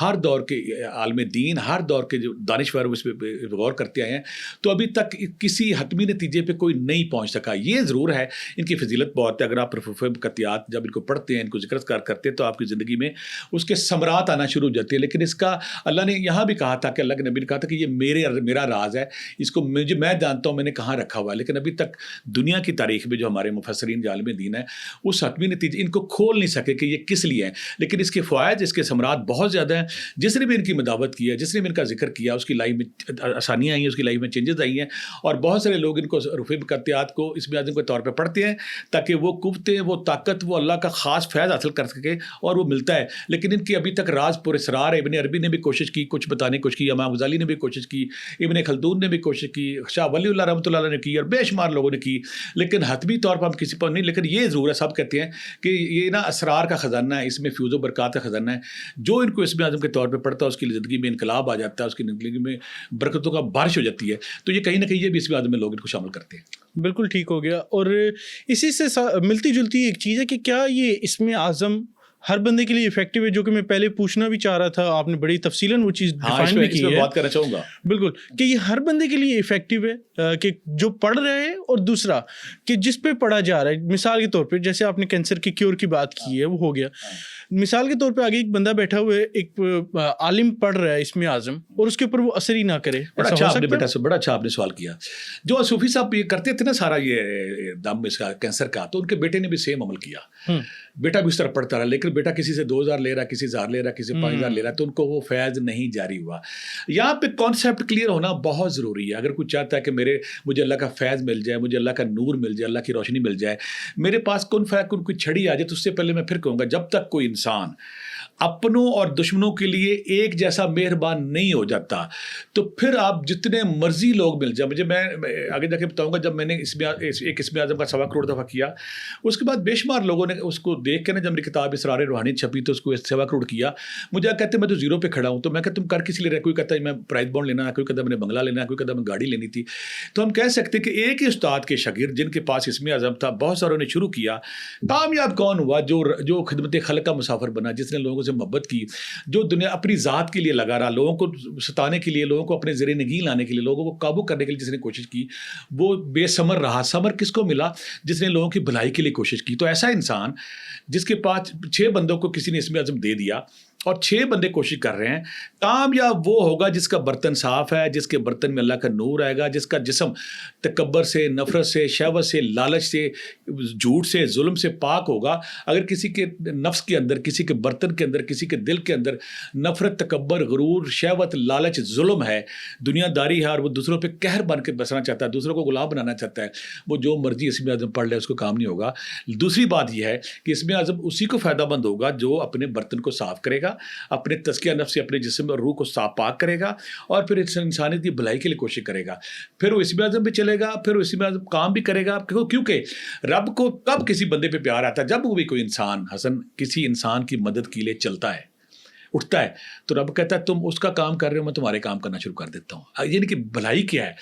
ہر دور کے عالم دین, ہر دور کے جو دانشور اس پہ غور کرتے آئے ہیں, تو ابھی تک کسی حتمی نتیجے پہ کوئی نہیں پہنچ سکا. یہ ضرور ہے ان کی فضیلت بہت ہے. اگر آپ حروف مقطعات جب ان کو پڑھتے ہیں, ان کو ذکر کرتے ہیں, تو آپ کی زندگی میں اس کے ثمرات آنا شروع ہو جاتے ہیں. لیکن اس کا اللہ نے یہاں بھی کہا تھا کہ اللہ کے نبی نے کہا تھا کہ یہ میرا راز ہے, اس کو میں جانتا ہوں میں نے کہاں رکھا ہوا ہے. لیکن ابھی تک دنیا کی تاریخ میں جو ہمارے مفسرین جو عالم دین ہیں اس حتمی نتیجے ان کو کھول نہیں سکے کہ یہ کس لیے ہیں. لیکن اس کے فوائد, اس کے ثمرات بہت زیادہ ہیں. جس نے بھی ان کی مداوت کی ہے, جس نے بھی ان کا ذکر کیا, اس کی لائف میں آسانیاں آئی ہیں, اس کی لائف میں چینجز آئی ہیں. اور بہت سارے لوگ ان کو حروف مقطعات کو اسم اعظم کے طور پہ پڑھتے ہیں تاکہ وہ قوتیں, وہ طاقت, وہ اللہ کا خاص فیض حاصل کر سکے, اور وہ ملتا ہے. لیکن ان کی ابھی تک راز پر اسرار ہے. ابن عربی نے بھی کوشش کی کچھ بتانے کی کوشش کی, امام غزالی نے بھی کوشش کی, ابن خلدون نے بھی کوشش کی, شاہ ولی اللہ رحمۃ اللہ علیہ نے کی, اور بے شمار لوگوں نے کی. لیکن حتمی طور پر ہم کسی پر نہیں. لیکن یہ ضرور ہے, سب کہتے ہیں کہ یہ نا اسرار کا خزانہ ہے, اس میں فیوز و برکات کا خزانہ ہے. جو ان کو اسم اعظم کے طور پہ پڑھتا ہے اس کی زندگی میں انقلاب آ جاتا ہے, اس کی زندگی میں برکتوں کا بارش ہو جاتی ہے. تو یہ کہیں نہ کہیں یہ بھی اسم اعظم میں لوگ ان کو شامل کرتے ہیں. بالکل ٹھیک ہو گیا. اور اسی سے ملتی جلتی ایک چیز ہے کہ کیا یہ اسم اعظم ہر بندے کے لیے افیکٹو ہے, جو کہ میں پہلے پوچھنا بھی چاہ رہا تھا, آپ نے بڑی تفصیلاً وہ چیز ڈیفائن بھی کی ہے, بات کرنا چاہوں گا. بالکل, کہ یہ ہر بندے کے لیے افیکٹو ہے کہ جو پڑھ رہے ہیں, اور دوسرا کہ جس پہ پڑھا جا رہا ہے. مثال کے طور پہ جیسے آپ نے کینسر کی کیور کی بات کی ہے, وہ ہو گیا. مثال کے طور پہ آگے ایک بندہ بیٹھا ہوا ہے, ایک عالم پڑھ رہا ہے اسم اعظم, اور اس کے اوپر وہ اثر ہی نہ کرے. بڑا اچھا آپ نے سوال کیا. جو صوفی صاحب یہ کرتے تھے نا سارا یہ دم اس کا کینسر کا, تو ان کے بیٹے نے بھی سیم عمل کیا. بیٹا بھی اس طرح پڑھتا رہا, لیکن بیٹا کسی سے 2000 لے رہا, کسی 1000 لے رہا, کسی 5000 لے رہا, تو ان کو وہ فیض نہیں جاری ہوا. یہاں پہ کانسیپٹ کلیئر ہونا بہت ضروری ہے. اگر کوئی چاہتا ہے کہ مجھے اللہ کا فیض مل جائے, مجھے اللہ کا نور مل جائے, اللہ کی روشنی مل جائے, میرے پاس کن فیکون کوئی چھڑی آ جائے, تو اس سے پہلے میں پھر کہوں گا جب تک کوئی انسان اپنوں اور دشمنوں کے لیے ایک جیسا مہربان نہیں ہو جاتا, تو پھر آپ جتنے مرضی لوگ مل جائیں. میں آگے جا کے بتاؤں گا, جب میں نے ایک اسم اعظم کا 1.25 کروڑ دفعہ کیا, اس کے بعد بے شمار لوگوں نے اس کو دیکھ کے نا, جب میری کتاب اسرار اخبار روحانیت چھپی تو اس کو 1.25 کروڑ کیا. مجھے کہتے میں تو زیرو پہ کھڑا ہوں. تو میں کہتا تم کر کس لیے رہے, کوئی کہتا ہے میں پرائز بانڈ لینا ہے, کوئی کہتا ہے میں نے بنگلہ لینا ہے, کوئی کہتا ہے میں گاڑی لینی تھی. تو ہم کہہ سکتے کہ ایک ہی استاد کے شاگرد جن کے پاس اسم اعظم تھا, بہت ساروں نے شروع کیا. کامیاب کون ہوا؟ جو خدمت خلق کا مسافر بنا, جس نے لوگوں سے محبت کی, جو دنیا اپنی ذات کے لیے لگا رہا, لوگوں کو ستانے کے لیے, لوگوں کو اپنے زیر نگین لانے کے لیے, لوگوں کو قابو کرنے کے لیے جس نے کوشش کی, وہ بے ثمر رہا. ثمر کس کو ملا؟ جس نے لوگوں کی بھلائی کے لیے کوشش کی. تو ایسا انسان جس کے پاس 6 بندوں کو کسی نے اسم اعظم دے دیا اور 6 بندے کوشش کر رہے ہیں, کامیاب وہ ہوگا جس کا برتن صاف ہے, جس کے برتن میں اللہ کا نور آئے گا, جس کا جسم تکبر سے, نفرت سے, شہوت سے, لالچ سے, جھوٹ سے, ظلم سے پاک ہوگا. اگر کسی کے نفس کے اندر, کسی کے برتن کے اندر, کسی کے دل کے اندر نفرت, تکبر, غرور, شہوت, لالچ, ظلم ہے, دنیا داری ہے, اور وہ دوسروں پہ قہر بن کے بسنا چاہتا ہے, دوسروں کو غلام بنانا چاہتا ہے, وہ جو مرضی اسم اعظم پڑھ لے اس کو کام نہیں ہوگا. دوسری بات یہ ہے کہ اسم اعظم اسی کو فائدہ مند ہوگا جو اپنے برتن کو صاف کرے گا, اپنے تزکیہ نفس سے اپنے جسم اور روح کو صاف پاک کرے گا, اور پھر انسانیت کی بھلائی کے لیے کوشش کرے گا. پھر وہ اسم اعظم پہ چلے گا, پھر وہ اسم اعظم کام بھی کرے گا. کیونکہ رب کو کب کسی بندے پہ پیار آتا ہے؟ جب وہ بھی کوئی انسان حسن کسی انسان کی مدد کے لیے چلتا ہے, اٹھتا ہے, تو رب کہتا ہے تم اس کا کام کر رہے ہو, میں تمہارے کام کرنا شروع کر دیتا ہوں. یعنی کہ بھلائی کیا ہے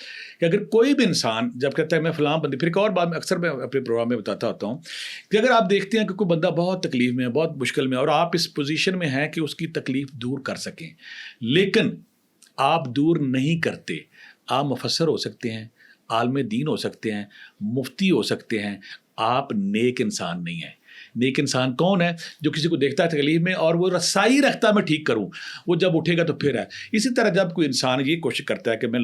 کہ اگر کوئی بھی انسان جب کہتا ہے میں فلاں بندے, پھر ایک اور بات میں اکثر میں اپنے پروگرام میں بتاتا ہوتا ہوں کہ اگر آپ دیکھتے ہیں کہ کوئی بندہ بہت تکلیف میں ہے, بہت مشکل میں ہے, اور آپ اس پوزیشن میں ہیں کہ اس کی تکلیف دور کر سکیں, لیکن آپ دور نہیں کرتے. آپ مفسر ہو سکتے ہیں, عالم دین ہو سکتے ہیں, مفتی ہو سکتے ہیں, آپ نیک انسان نہیں ہیں. نیک انسان کون ہے؟ جو کسی کو دیکھتا ہے تکلیف میں اور وہ رسائی رکھتا ہے میں ٹھیک کروں, وہ جب اٹھے گا تو پھر ہے. اسی طرح جب کوئی انسان یہ کوشش کرتا ہے کہ میں,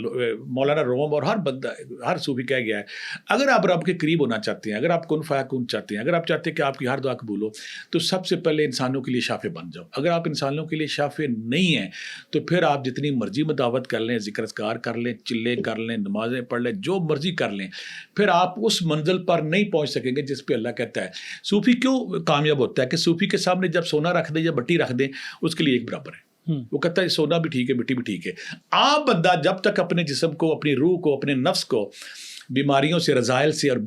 مولانا روم اور ہر بندہ, ہر صوفی کہہ گیا ہے, اگر آپ رب کے قریب ہونا چاہتے ہیں, اگر آپ کن فیکون چاہتے ہیں, اگر آپ چاہتے ہیں کہ آپ کی ہر دعا قبول ہو, تو سب سے پہلے انسانوں کے لیے شافع بن جاؤ. اگر آپ انسانوں کے لیے شافع نہیں ہیں تو پھر آپ جتنی مرضی مداوت کر لیں, ذکر اذکار کر لیں, چلے کر لیں, نمازیں پڑھ لیں, جو مرضی کر لیں, پھر آپ اس منزل پر نہیں پہنچ سکیں گے جس پہ اللہ کہتا ہے. صوفی کیوں کامیاب ہوتا ہے کہ صوفی کے سامنے جب سونا رکھ دیں یا مٹی رکھ دیں, اس کے لیے ایک برابر ہے. وہ کہتا ہے سونا بھی ٹھیک ہے, مٹی بھی ٹھیک ہے. عام بندہ جب تک اپنے جسم کو, اپنی روح کو, اپنے نفس کو بیماریوں سے, رذائل سے اور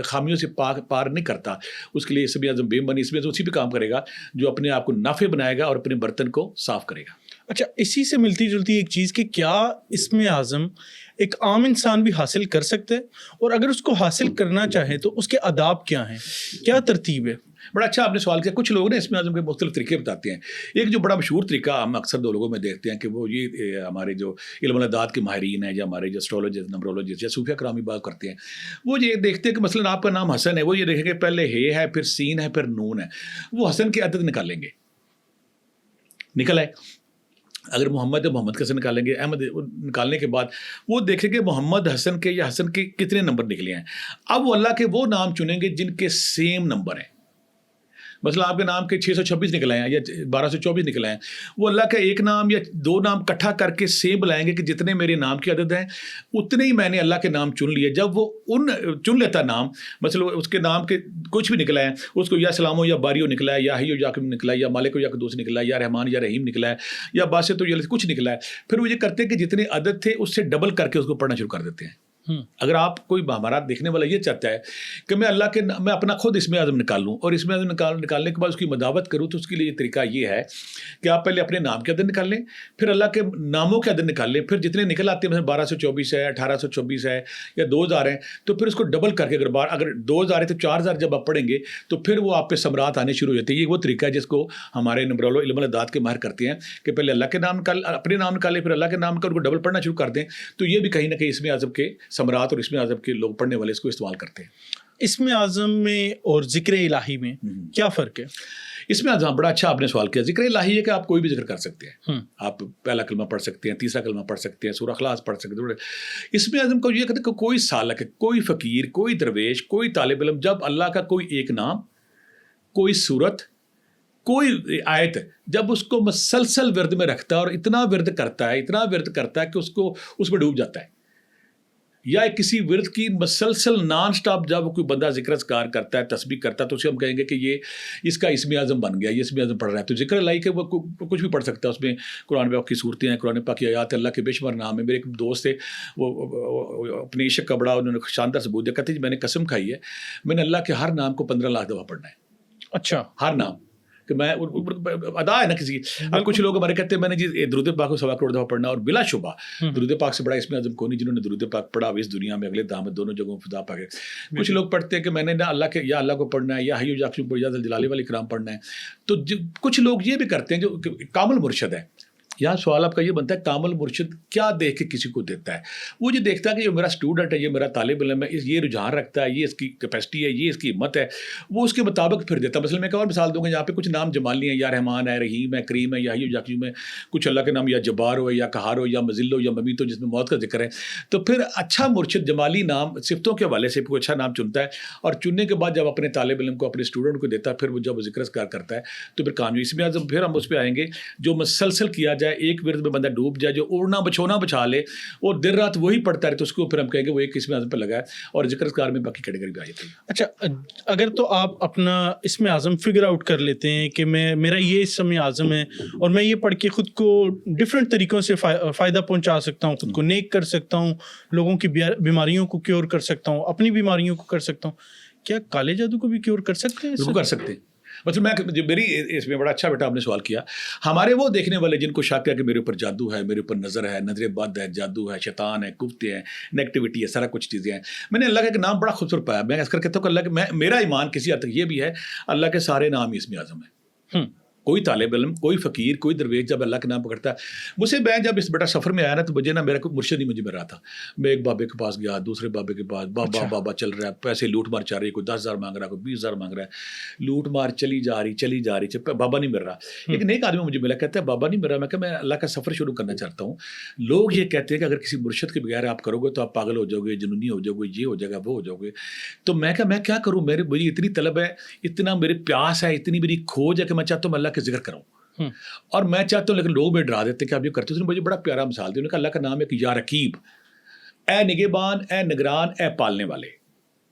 خامیوں سے پار نہیں کرتا, اس کے لیے اسم اعظم بے بنی. اس میں اسی پہ کام کرے گا جو اپنے آپ کو نافع بنائے گا اور اپنے برتن کو صاف کرے گا. اچھا, اسی سے ملتی جلتی ایک چیز کہ کیا اسم اعظم ایک عام انسان بھی حاصل کر سکتا ہے, اور اگر اس کو حاصل کرنا چاہے تو اس کے آداب کیا ہیں, کیا ترتیب ہے؟ بڑا اچھا آپ نے سوال کیا. کچھ لوگ نے اسم اعظم کے مختلف طریقے بتاتے ہیں. ایک جو بڑا مشہور طریقہ ہم اکثر 2 لوگوں میں دیکھتے ہیں کہ وہ یہ ہمارے جو علم الاعداد کے ماہرین ہیں, یا ہمارے جو اسٹرولوجسٹ, نمبرولوجسٹ یا صوفیہ کرام بھی بات کرتے ہیں, وہ یہ دیکھتے ہیں کہ مثلاً آپ کا نام حسن ہے, وہ یہ دیکھیں کہ پہلے ہے, پھر سین ہے, پھر نون ہے, وہ حسن کی عدد نکالیں گے. نکل آئے. اگر محمد ہے, محمد کا حسن نکالیں گے. احمد نکالنے کے بعد وہ دیکھیں گے محمد حسن کے یا حسن کے کتنے نمبر نکلے ہیں. اب وہ اللہ کے وہ نام چنیں گے جن کے سیم نمبر ہیں. مثلا آپ کے نام کے 626 نکلے ہیں یا 1224 نکلے ہیں, وہ اللہ کا ایک نام یا 2 نام اکٹھا کر کے سیم بلائیں گے کہ جتنے میرے نام کی عدد ہیں اتنے ہی میں نے اللہ کے نام چن لیے. جب وہ چن لیتا نام, مثلا اس کے نام کے کچھ بھی نکلا ہے, اس کو یا سلامو یا باریو نکلا ہے, یا حیو یا نکلا ہے, یا مالک یا قدوس نکلا ہے, یا رحمان یا رحیم نکلا ہے, یا باسط یا کچھ نکلا ہے. پھر وہ یہ کرتے ہیں کہ جتنے عدد تھے اس سے ڈبل کر کے اس کو پڑھنا شروع کر دیتے ہیں. اگر آپ کوئی ہمارا دیکھنے والا یہ چاہتا ہے کہ میں اللہ کے میں اپنا خود اسم اعظم نکال لوں اور اسم اعظم نکالنے کے بعد اس کی مداوت کروں, تو اس کے لیے یہ طریقہ یہ ہے کہ آپ پہلے اپنے نام کے عدد نکال لیں, پھر اللہ کے ناموں کے عدد نکال لیں, پھر جتنے نکل آتے ہیں مثلا 1224 ہے, 1824 ہے, یا 2000 ہیں, تو پھر اس کو ڈبل کر کے اگر 2000 ہے تو 4000 جب آپ پڑھیں گے تو پھر وہ آپ پہ ثمرات آنے شروع ہو جاتے ہیں. یہ وہ طریقہ ہے جس کو ہمارے نمبرولو علم الاعداد کے ماہر کرتے ہیں کہ پہلے اللہ کے نام اپنے نام نکالیں, پھر اللہ کے نام کا ان کو ڈبل پڑھنا شروع کر دیں. تو یہ بھی کہیں نہ کہیں اسم اعظم کے ثمرات اور اسم اعظم کے لوگ پڑھنے والے اس کو استعمال کرتے ہیں. اسم اعظم میں اور ذکر الہی میں کیا فرق ہے؟ اس میں بڑا اچھا آپ نے سوال کیا. ذکر الہی ہے کہ آپ کوئی بھی ذکر کر سکتے ہیں, آپ پہلا کلمہ پڑھ سکتے ہیں, تیسرا کلمہ پڑھ سکتے ہیں, سورہ اخلاص پڑھ سکتے ہیں. اس میں اعظم کو یہ کہتے ہیں کہ کوئی سالک, کوئی فقیر, کوئی درویش, کوئی طالب علم جب اللہ کا کوئی ایک نام, کوئی صورت, کوئی آیت جب اس کو مسلسل ورد میں رکھتا ہے اور اتنا ورد کرتا ہے کہ اس کو اس میں ڈوب جاتا ہے, یا کسی ورد کی مسلسل نان سٹاپ جب کوئی بندہ ذکر اذکار کرتا ہے, تسبیح کرتا ہے, تو اسے ہم کہیں گے کہ یہ اس کا اسم اعظم بن گیا, یہ اسم اعظم پڑھ رہا ہے. تو ذکر الہی کے وہ کچھ بھی پڑھ سکتا ہے, اس میں قرآن پاک کی صورتیں ہیں, قرآن پاک کی آیات, اللہ کے بے شمار نام ہے. میرے ایک دوست تھے, وہ اپنے عشق کا بڑا انہوں نے شاندار ثبوت دیا, کہتے ہیں میں نے قسم کھائی ہے میں نے اللہ کے ہر نام کو 15 لاکھ دفعہ پڑھنا ہے. اچھا, ہر نام کہ میں ادا ہے نا کسی. اب کچھ لوگ ہمارے کہتے ہیں میں نے جی درود پاک کو 1.25 کروڑ دفعہ پڑھنا, اور بلا شبہ درود پاک سے بڑا اسم اعظم کوئی نہیں جنہوں نے درود پاک پڑھا اس دنیا میں اگلے دامت دونوں جگہوں فدا پا گئے. کچھ لوگ پڑھتے ہیں کہ میں نے نا اللہ کے یا اللہ کو پڑھنا ہے یا حی یا قیوم یا ذی الجلال والاکرام پڑھنا ہے. تو کچھ لوگ یہ بھی کرتے ہیں جو کامل مرشد ہے. یہاں سوال آپ کا یہ بنتا ہے کامل مرشد کیا دیکھ کے کسی کو دیتا ہے؟ وہ جو دیکھتا ہے کہ یہ میرا اسٹوڈنٹ ہے, یہ میرا طالب علم ہے, یہ رجحان رکھتا ہے, یہ اس کی کیپیسٹی ہے, یہ اس کی ہمت ہے, وہ اس کے مطابق پھر دیتا ہے. مثلا میں ایک اور مثال دوں گا, یہاں پہ کچھ نام جمالی ہیں, یا رحمان ہے, رحیم ہے, کریم ہے, یا حی یا قیوم ہے. کچھ اللہ کے نام یا جبار ہو, یا قہار ہو, یا مذل ہو, یا ممیت ہو, جس میں موت کا ذکر ہے. تو پھر اچھا مرشد جمالی نام صفتوں کے حوالے سے کوئی اچھا نام چنتا ہے, اور چننے کے بعد جب اپنے طالب علم کو اپنے اسٹوڈنٹ کو دیتا ہے, پھر وہ جب وہ ذکر اذکار کرتا ہے تو پھر کامیابی. اس میں اعظم پھر ہم اس پہ آئیں گے جو مسلسل کیا جائے, ایک ورد میں بندہ ڈوب جائے, جو اڑنا بچھونا بچا لے اور دن رات وہی پڑھتا ہے, تو اس کو پھر ہم کہیں گے وہ ایک اسم اعظم پہ لگا ہے, اور ذکر اذکار میں باقی کیٹیگری بھی آ جاتی ہے. اچھا, اگر تو آپ اپنا اسم اعظم فگر آؤٹ کر لیتے ہیں کہ میرا یہ اسم اعظم ہے اور میں یہ پڑھ کے خود کو ڈفرینٹ طریقوں سے فائدہ پہنچا سکتا ہوں, خود کو نیک کر سکتا ہوں, لوگوں کی بیماریوں کو کیور کر سکتا ہوں, اپنی بیماریوں کو کر سکتا ہوں, کیا کالے جادو کو بھی کیور کر سکتے ہیں؟ بالکل کر سکتے ہیں. مطلب میں میری اس میں بڑا اچھا بیٹا آپ نے سوال کیا. ہمارے وہ دیکھنے والے جن کو شک ہے کہ میرے اوپر جادو ہے, میرے اوپر نظر ہے, نظر بد ہے, جادو ہے, شیطان ہے, کفتے ہیں, نیگیٹیوٹی ہے, سارا کچھ چیزیں ہیں. میں نے اللہ کا ایک نام بڑا خوبصورت پایا. میں اس کر کہتا ہوں کہ اللہ کے میرا ایمان کسی حد تک یہ بھی ہے, اللہ کے سارے نام ہی اسم اعظم ہے. کوئی طالب علم, کوئی فقیر, کوئی درویش جب اللہ کا نام پکڑتا ہے, مجھے میں جب اس بیٹا سفر میں آیا نا, تو مجھے نا میرا کوئی مرشد نہیں مجھے مل رہا تھا. میں ایک بابے کے پاس گیا, دوسرے بابے کے پاس, بابا بابا چل رہا ہے, پیسے لوٹ مار چل رہی ہے, کوئی 10,000 مانگ رہا ہے, کوئی 20,000 مانگ رہا ہے, لوٹ مار چلی جا رہی, بابا نہیں مل رہا. ایک نیک آدمی مجھے ملا, کہتا ہے بابا نہیں مل رہا. میں کہ میں اللہ کا سفر شروع کرنا چاہتا ہوں. لوگ یہ کہتے ہیں کہ اگر کسی مرشد کے بغیر آپ کرو گے تو آپ پاگل ہو جاؤ گے, جنونی ہو جاؤ گے, یہ ہو جائے گا, وہ ہو جاؤ گے. تو میں کہ میں کیا کروں, مجھے اتنی طلب ہے, اتنا میرے پیاس ہے, اتنی میری کھوج ہے کہ میں چاہتا ہوں میں اللہ کا ذکر کروں. اور میں چاہتا ہوں, لیکن لوگ بھی ڈرا دیتے کہ آپ یہ کرتے ہیں. مجھے بڑا پیارا مثال دی, انہوں نے کہا اللہ کا نام ہے کہ یا رقیب, اے نگہبان, اے نگران, اے پالنے والے,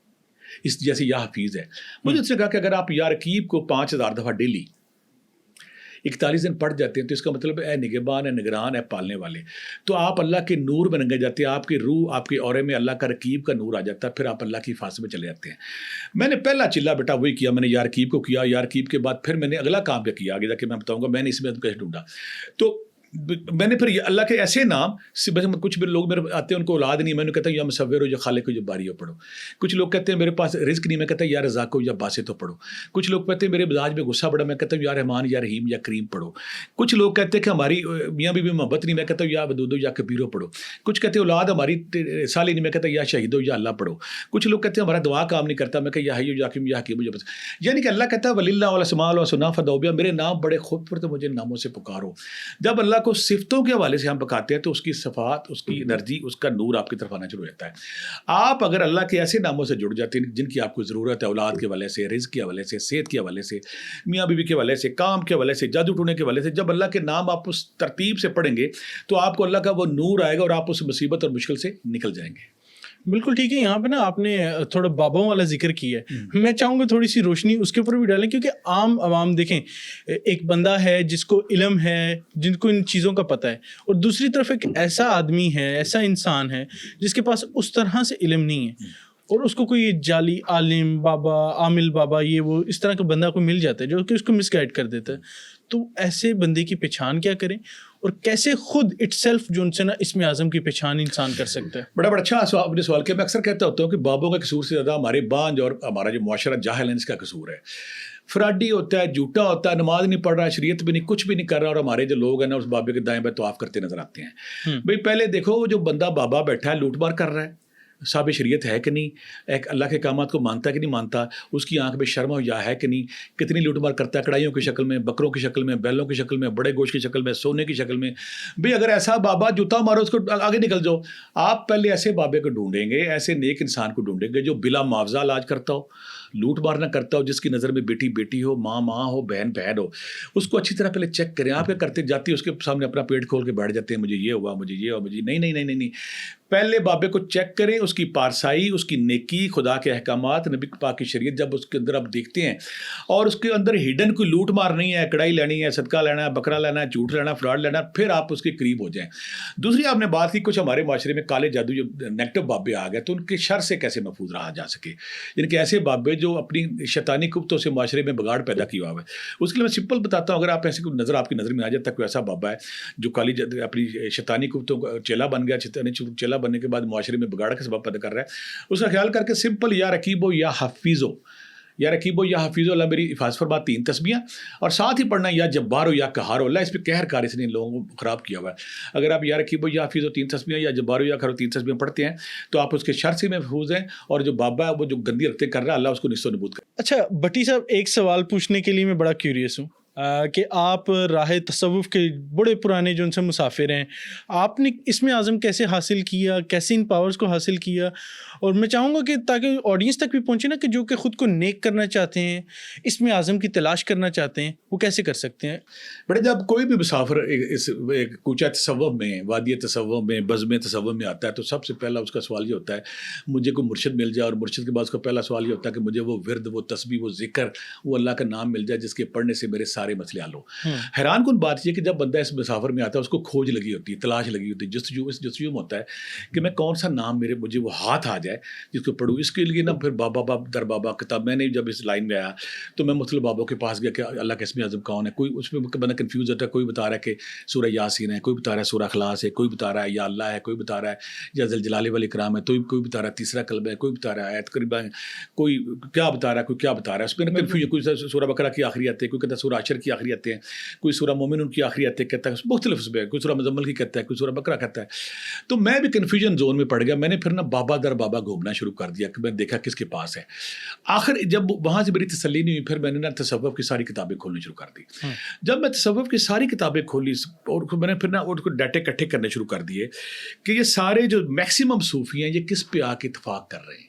اس جیسے یا حفیظ ہے. مجھے اس نے کہا کہ اگر آپ یا رقیب کو 5,000 دفعہ ڈیلی 41 دن پڑھ جاتے ہیں تو اس کا مطلب ہے اے نگہبان, اے نگران, اے پالنے والے. تو آپ اللہ کے نور میں رنگے جاتے ہیں, آپ کی روح, آپ کے اورے میں اللہ کا رقیب کا نور آ جاتا ہے, پھر آپ اللہ کی حفاظت میں چلے جاتے ہیں. میں نے پہلا چلا بیٹا وہی کیا, میں نے یا رقیب کو کیا. یا رقیب کے بعد پھر میں نے اگلا کام کیا کیا, آگے جا کے میں بتاؤں گا میں نے اس میں کیسے ڈھونڈا. تو میں نے پھر اللہ کے ایسے نام, کچھ بھی لوگ میرے آتے ہیں ان کو اولاد نہیں, میں نے کہتا ہوں یا مصور ہو, یا خالق ہو, یا باری ہو پڑھو. کچھ لوگ کہتے ہیں میرے پاس رزق نہیں, میں کہتا ہوں یا رزاق ہو, یا باسط ہو پڑھو. کچھ لوگ کہتے ہیں میرے مزاج میں غصہ بڑا, میں کہتا ہوں یا رحمان, یا رحیم, یا کریم پڑھو. کچھ لوگ کہتے ہیں کہ ہماری میاں بیوی میں محبت نہیں, میں کہتا ہوں یا ودود ہو, یا کبیر ہو پڑھو. کچھ کہتے ہیں اولاد ہماری سالی نہیں, میں کہتا ہوں یا شہید ہو, یا اللہ پڑھو. کچھ لوگ کہتے ہیں ہمارا دعا کام نہیں کرتا, میں کہ یا حی, یا حکیم, یا حکیم. یعنی کہ اللہ کہتا ہے وللہ الاسماء الحسنی فادعوا بہا, میرے نام بڑے خوبصورت ہیں, مجھے ناموں سے پکارو. جب اللہ کو صفتوں کے حوالے سے ہم بکاتے ہیں تو اس کی صفات, اس کی انرجی, اس کا نور آپ کی طرف آنا شروع ہو جاتا ہے. آپ اگر اللہ کے ایسے ناموں سے جڑ جاتے ہیں جن کی آپ کو ضرورت ہے, اولاد کے حوالے سے, رزق کے حوالے سے, صحت کے حوالے سے, میاں بیوی کے حوالے سے, کام کے حوالے سے, جادو ٹونے کے حوالے سے, جب اللہ کے نام آپ اس ترتیب سے پڑھیں گے تو آپ کو اللہ کا وہ نور آئے گا اور آپ اس مصیبت اور مشکل سے نکل جائیں گے. بالکل ٹھیک ہے. یہاں پہ نا آپ نے تھوڑا بابوں والا ذکر کیا ہے, میں چاہوں گا تھوڑی سی روشنی اس کے اوپر بھی ڈالیں, کیونکہ عام عوام دیکھیں, ایک بندہ ہے جس کو علم ہے, جن کو ان چیزوں کا پتہ ہے, اور دوسری طرف ایک ایسا آدمی ہے, ایسا انسان ہے جس کے پاس اس طرح سے علم نہیں ہے, اور اس کو کوئی جعلی عالم بابا, عامل بابا, یہ وہ اس طرح کا بندہ کو مل جاتا ہے جو کہ اس کو مس گائڈ کر دیتا ہے. تو ایسے بندے کی پہچان کیا کریں, اور کیسے خود اٹ سیلف جو ان سے نا اسم اعظم کی پہچان انسان کر سکتا ہے؟ بڑا اچھا آپ نے سوال کیا. میں اکثر کہتا ہوتا ہوں کہ بابوں کا قصور سے زیادہ ہمارے بانج اور ہمارا جو معاشرہ جاہل ہے اس کا قصور ہے. فراڈی ہوتا ہے, جھوٹا ہوتا ہے, نماز نہیں پڑھ رہا, شریعت بھی نہیں, کچھ بھی نہیں کر رہا, اور ہمارے جو لوگ ہیں نا اس بابے کے دائیں بائیں طواف کرتے نظر آتے ہیں. بھائی پہلے دیکھو وہ جو بندہ بابا بیٹھا ہے لوٹ مار کر رہا ہے, صاحب شریعت ہے کہ نہیں, ایک اللہ کے احکامات کو مانتا ہے کہ نہیں مانتا, اس کی آنکھ میں شرم و حیا ہے کہ نہیں, کتنی لوٹ مار کرتا ہے, کڑھائیوں کی شکل میں, بکروں کی شکل میں, بیلوں کی شکل میں, بڑے گوشت کی شکل میں, سونے کی شکل میں. بھئی اگر ایسا بابا جوتا مارو اس کو آگے نکل جاؤ. آپ پہلے ایسے بابے کو ڈھونڈیں گے, ایسے نیک انسان کو ڈھونڈیں گے جو بلا معاوضہ علاج کرتا ہو, لوٹ مار نہ کرتا ہو, جس کی نظر میں بیٹی بیٹی ہو, ماں ماں ہو, بہن بہن ہو. اس کو اچھی طرح پہلے چیک کریں. آپ کیا کرتے جاتی اس کے سامنے اپنا پیٹ کھول کے بیٹھ جاتے ہیں, مجھے یہ ہوا, مجھے یہ ہوا, مجھے نہیں. پہلے بابے کو چیک کریں، اس کی پارسائی، اس کی نیکی، خدا کے احکامات، نبی پاک کی شریعت جب اس کے اندر آپ دیکھتے ہیں اور اس کے اندر ہڈن کوئی لوٹ مار نہیں ہے، کڑائی لینی ہے، صدقہ لینا ہے، بکرا لینا ہے، جھوٹ لینا ہے، فراڈ لینا ہے، پھر آپ اس کے قریب ہو جائیں۔ دوسری آپ نے بات کی کچھ ہمارے معاشرے میں کالے جادو جو نیگیٹو بابے آ گئے تو ان کے شر سے کیسے محفوظ رہا جا سکے، یعنی کہ ایسے بابے جو اپنی شیطانی قوتوں سے معاشرے میں بگاڑ پیدا کیا ہوا ہے۔ اس کے لیے میں سمپل بتاتا ہوں، اگر آپ ایسے کوئی آپ کی نظر میں آ جاتا ہے کوئی ایسا بابا ہے جو اپنی شیطانی قوتوں کا چیلا بن گیا، چیلا بننے کے بعد معاشرے میں بگاڑ کا سبب پیدا کر رہا ہے، اس کا خیال کر کے سمپل یا رقیبو یا حفیظو، یا رقیبو یا حفیظو، اللہ میری حفاظت فرما 3 تسبیحاں، اور ساتھ ہی پڑھنا یا جبارو یا قہارو، اللہ اس پہ قہر کار اس نے ان لوگوں کو خراب کیا ہوا ہے۔ اگر آپ یا رقیبو یا حفیظو 3 تسبیحاں یا جبارو یا قہارو 3 تسبیحاں پڑھتے ہیں تو آپ اس کے شر سے محفوظ ہیں، اور جو بابا ہے وہ جو گندی حرکتیں کر رہا ہے اللہ اس کو نیست و نابود کرے۔ اچھا بھٹی صاحب، ایک سوال پوچھنے کے لیے میں بڑا کیوریس ہوں کہ آپ راہ تصوف کے بڑے پرانے جو ان سے مسافر ہیں، آپ نے اسم اعظم کیسے حاصل کیا، کیسے ان پاورز کو حاصل کیا؟ اور میں چاہوں گا کہ تاکہ آڈینس تک بھی پہنچے نا کہ جو کہ خود کو نیک کرنا چاہتے ہیں، اسم اعظم کی تلاش کرنا چاہتے ہیں، وہ کیسے کر سکتے ہیں؟ بڑے جب کوئی بھی مسافر اس کوچہ تصوف میں، وادی تصوف میں، بزم تصوف میں آتا ہے تو سب سے پہلا اس کا سوال یہ ہوتا ہے مجھے کوئی مرشد مل جائے، اور مرشد کے بعد اس کا پہلا سوال یہ ہوتا ہے کہ مجھے وہ ورد، وہ تسبیح، وہ ذکر، وہ اللہ کا نام مل جائے جس کے پڑھنے سے میرے سارے مسئلے حل ہو۔ حیران کن بات یہ کہ جب بندہ اس مسافر میں آتا ہے اس کو کھوج لگی ہوتی ہے، تلاش لگی ہوتی ہے، جستجو میں ہوتا ہے کہ میں کون سا نام مجھے وہ ہاتھ آ جائے جس کو پڑھوں۔ اس کے لیے نا پھر بابا در بابا کتاب، میں نے جب اس لائن میں آیا تو میں مختلف بابوں کے پاس گیا کہ اللہ کا اسم اعظم کون ہے، کوئی اس میں بندہ کنفیوز ہوتا ہے، کوئی بتا رہا ہے کہ سورہ یاسین ہے، کوئی بتا رہا ہے سورہ اخلاص ہے، کوئی بتا رہا ہے یا اللہ ہے، کوئی بتا رہا ہے یا ذل جلال والاکرام ہے، کوئی بتا رہا ہے تیسرا کلمہ ہے، کوئی بتا رہا ہے آیت قریبہ ہے، کوئی کیا بتا رہا ہے، کوئی کیا بتا رہا ہے، اس میں کنفیوژن، کوئی سورہ بقرہ کی آخری آتے ہیں، کوئی کہتا ہے سورہ عشر کی آخری آتے ہیں، کوئی سورہ مومن ان کی آخری آتے کہتا ہے، مختلف اس میں کوئی سورہ مزمل کی کہتا ہے، کوئی سورہ بقرہ کہتا ہے۔ تو میں بھی کنفیوژن زون میں پڑ گیا، میں نے پھر نا بابا در بابا گھومنا شروع کر دیا کہ میں دیکھا کس کے پاس ہے۔ آخر جب وہاں سے میری تسلی نہیں ہوئی پھر میں نے نا تصوف کی ساری کتابیں کھولنی شروع کر دی۔ جب میں تصوف کی ساری کتابیں کھولی اور میں نے پھر نا ان کو ڈیٹے اکٹھے کرنے شروع کر دیے کہ یہ سارے جو میکسیمم صوفی ہیں یہ کس پہ آ کے اتفاق کر رہے ہیں۔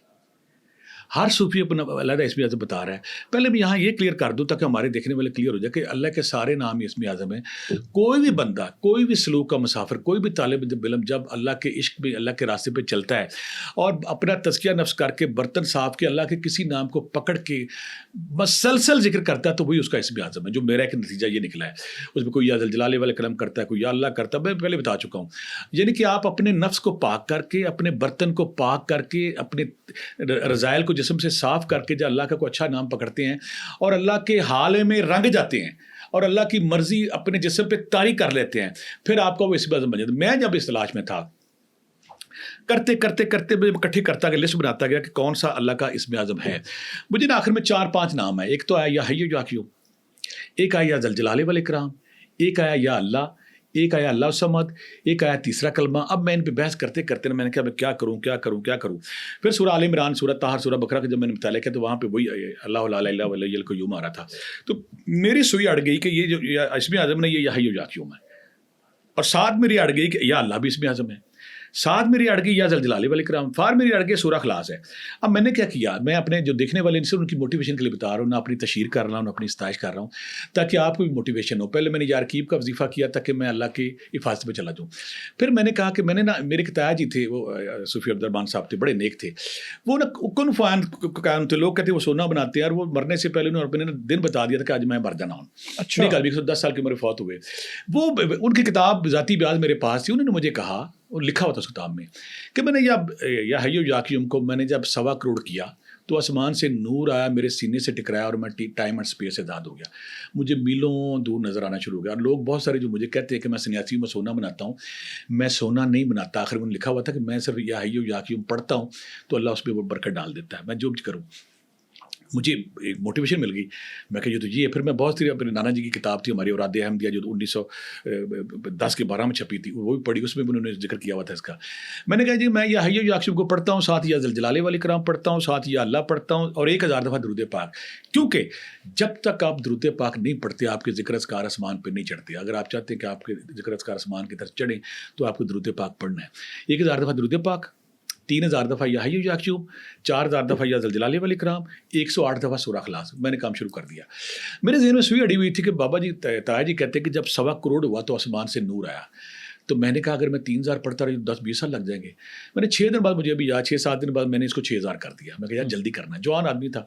ہر صوفی اپنا علیحدہ اسم اعظم بتا رہا ہے۔ پہلے میں یہاں یہ کلیئر کر دوں تاکہ ہمارے دیکھنے والے کلیئر ہو جائے کہ اللہ کے سارے نام ہی اسم اعظم ہیں۔ کوئی بھی بندہ، کوئی بھی سلوک کا مسافر، کوئی بھی طالب علم جب اللہ کے عشق میں، اللہ کے راستے پہ چلتا ہے اور اپنا تزکیہ نفس کر کے برتن صاف کے اللہ کے کسی نام کو پکڑ کے مسلسل ذکر کرتا ہے تو وہی اس کا اسم اعظم ہے۔ جو میرا ایک نتیجہ یہ نکلا ہے، اس میں کوئی یا ذل جلال والاکرام کرتا ہے، کوئی یا اللہ کرتا ہے، میں پہلے بتا چکا ہوں۔ یعنی کہ آپ اپنے نفس کو پاک کر کے، اپنے برتن کو پاک کر کے، اپنے رذائل کو جسم سے صاف کر کے جو اللہ کا کوئی اچھا نام پکڑتے ہیں اور اللہ کے حال میں رنگ جاتے ہیں اور اللہ کی مرضی اپنے جسم پہ طاری کر لیتے ہیں، پھر آپ کا وہ اسم اعظم بن جاتا ہے۔ میں جب اس تلاش میں تھا، کرتے کرتے کرتے اکٹھی کرتا گیا، لسٹ بناتا گیا کہ کون سا اللہ کا اسم اعظم ہے۔ مجھے نا آخر میں 4-5 نام ہے۔ ایک تو آیا یا حی یا قیوم، ایک آیا یا ذل جلال والاکرام، ایک آیا یا اللہ، ایک آیا اللہ الصمد، ایک آیا تیسرا کلمہ۔ اب میں ان پہ بحث کرتے کرتے میں نے کہا میں کیا کروں۔ پھر سورہ آل عمران، سورہ طٰہر، سورہ بقرہ کا جب میں نے مطالعہ کیا تو وہاں پہ وہی اللہ لا الہ الا هو الحی القیوم آ رہا تھا۔ تو میری سوئی اڑ گئی کہ یہ جو اسم اعظم ہے یہ یا حی یا قیوم ہے، اور ساتھ میری اڑ گئی کہ یا اللہ بھی اسم اعظم ہے، ساتھ میری اڑ گئی یا ذل جلال والاکرام، فار میری اڑ گئی سورہ اخلاص ہے۔ اب میں نے کیا کیا، میں اپنے جو دیکھنے والے ان سے ان کی موٹیویشن کے لیے بتا رہا ہوں، نہ اپنی تشہیر کر رہا ہوں، نہ اپنی ستائش کر رہا ہوں، تاکہ آپ کو بھی موٹیویشن ہو۔ پہلے میں نے یا رقیب کا وظیفہ کیا تاکہ میں اللہ کی حفاظت پہ چلا جاؤں۔ پھر میں نے کہا کہ میں نے نا، میرے تایا جی تھے، وہ صوفی عبدالرحمان صاحب تھے، بڑے نیک تھے، وہ نا کن فان تھے، لوگ کہتے ہیں وہ سونا بناتے ہیں، اور وہ مرنے سے پہلے انہوں نے دن بتا دیا تھا کہ آج میں مر جانا ہوں۔ اچھا، 10 سال کی عمر فوت ہوئے۔ وہ ان کی کتاب ذاتی بیاض میرے پاس تھی، انہوں نے مجھے کہا اور لکھا ہوا تھا اس کتاب میں کہ میں نے یا حی یا قیوم کو میں نے جب 1.25 کروڑ کیا تو آسمان سے نور آیا، میرے سینے سے ٹکرایا اور میں ٹائم اینڈ اسپیس سے آزاد ہو گیا۔ مجھے میلوں دور نظر آنا شروع ہو گیا، اور لوگ بہت سارے جو مجھے کہتے ہیں کہ میں سنیاسی میں سونا بناتا ہوں، میں سونا نہیں بناتا۔ آخر میں لکھا ہوا تھا کہ میں صرف یا حی یا قیوم پڑھتا ہوں تو اللہ اس پہ وہ برکت ڈال دیتا ہے، میں جو بھی کروں۔ مجھے ایک موٹیویشن مل گئی، میں کہ یہ تو یہ ہے۔ پھر میں بہت سی اپنے نانا جی کی کتاب تھی ہماری اوراد احمدیہ جو 1910 کے 12 میں چھپی تھی، وہ بھی پڑھی، اس میں بھی انہوں نے ذکر کیا ہوا تھا اس کا۔ میں نے کہا جی میں یا حی یا قیوم کو پڑھتا ہوں، ساتھ یا ذل جلال والاکرام پڑھتا ہوں، ساتھ یا اللہ پڑھتا ہوں، اور 1000 دفعہ درود پاک، کیونکہ جب تک آپ درود پاک نہیں پڑھتے آپ کے ذکر اذکار آسمان پہ نہیں چڑھتے۔ اگر آپ چاہتے ہیں کہ آپ کے ذکر اذکار آسمان کی طرف چڑھیں تو آپ کو درود پاک پڑھنا ہے۔ 1000 دفعہ درود پاک، 3000 دفعہ یا حی یا قیوم، 4000 دفعہ یا ذل جلال والاکرام، 108 دفعہ سورہ اخلاص۔ میں نے کام شروع کر دیا۔ میرے ذہن میں سوئی اڑی ہوئی تھی کہ بابا جی، تایا جی کہتے ہیں کہ جب 1.25 کروڑ ہوا تو آسمان سے نور آیا۔ تو میں نے کہا اگر میں 3000 پڑھتا رہی 10-20 سال لگ جائیں گے. میں نے 6 دن بعد مجھے ابھی یاد 6-7 دن بعد میں نے اس کو 6000 کر دیا. میں کہا یار جلدی کرنا ہے, جوان آدمی تھا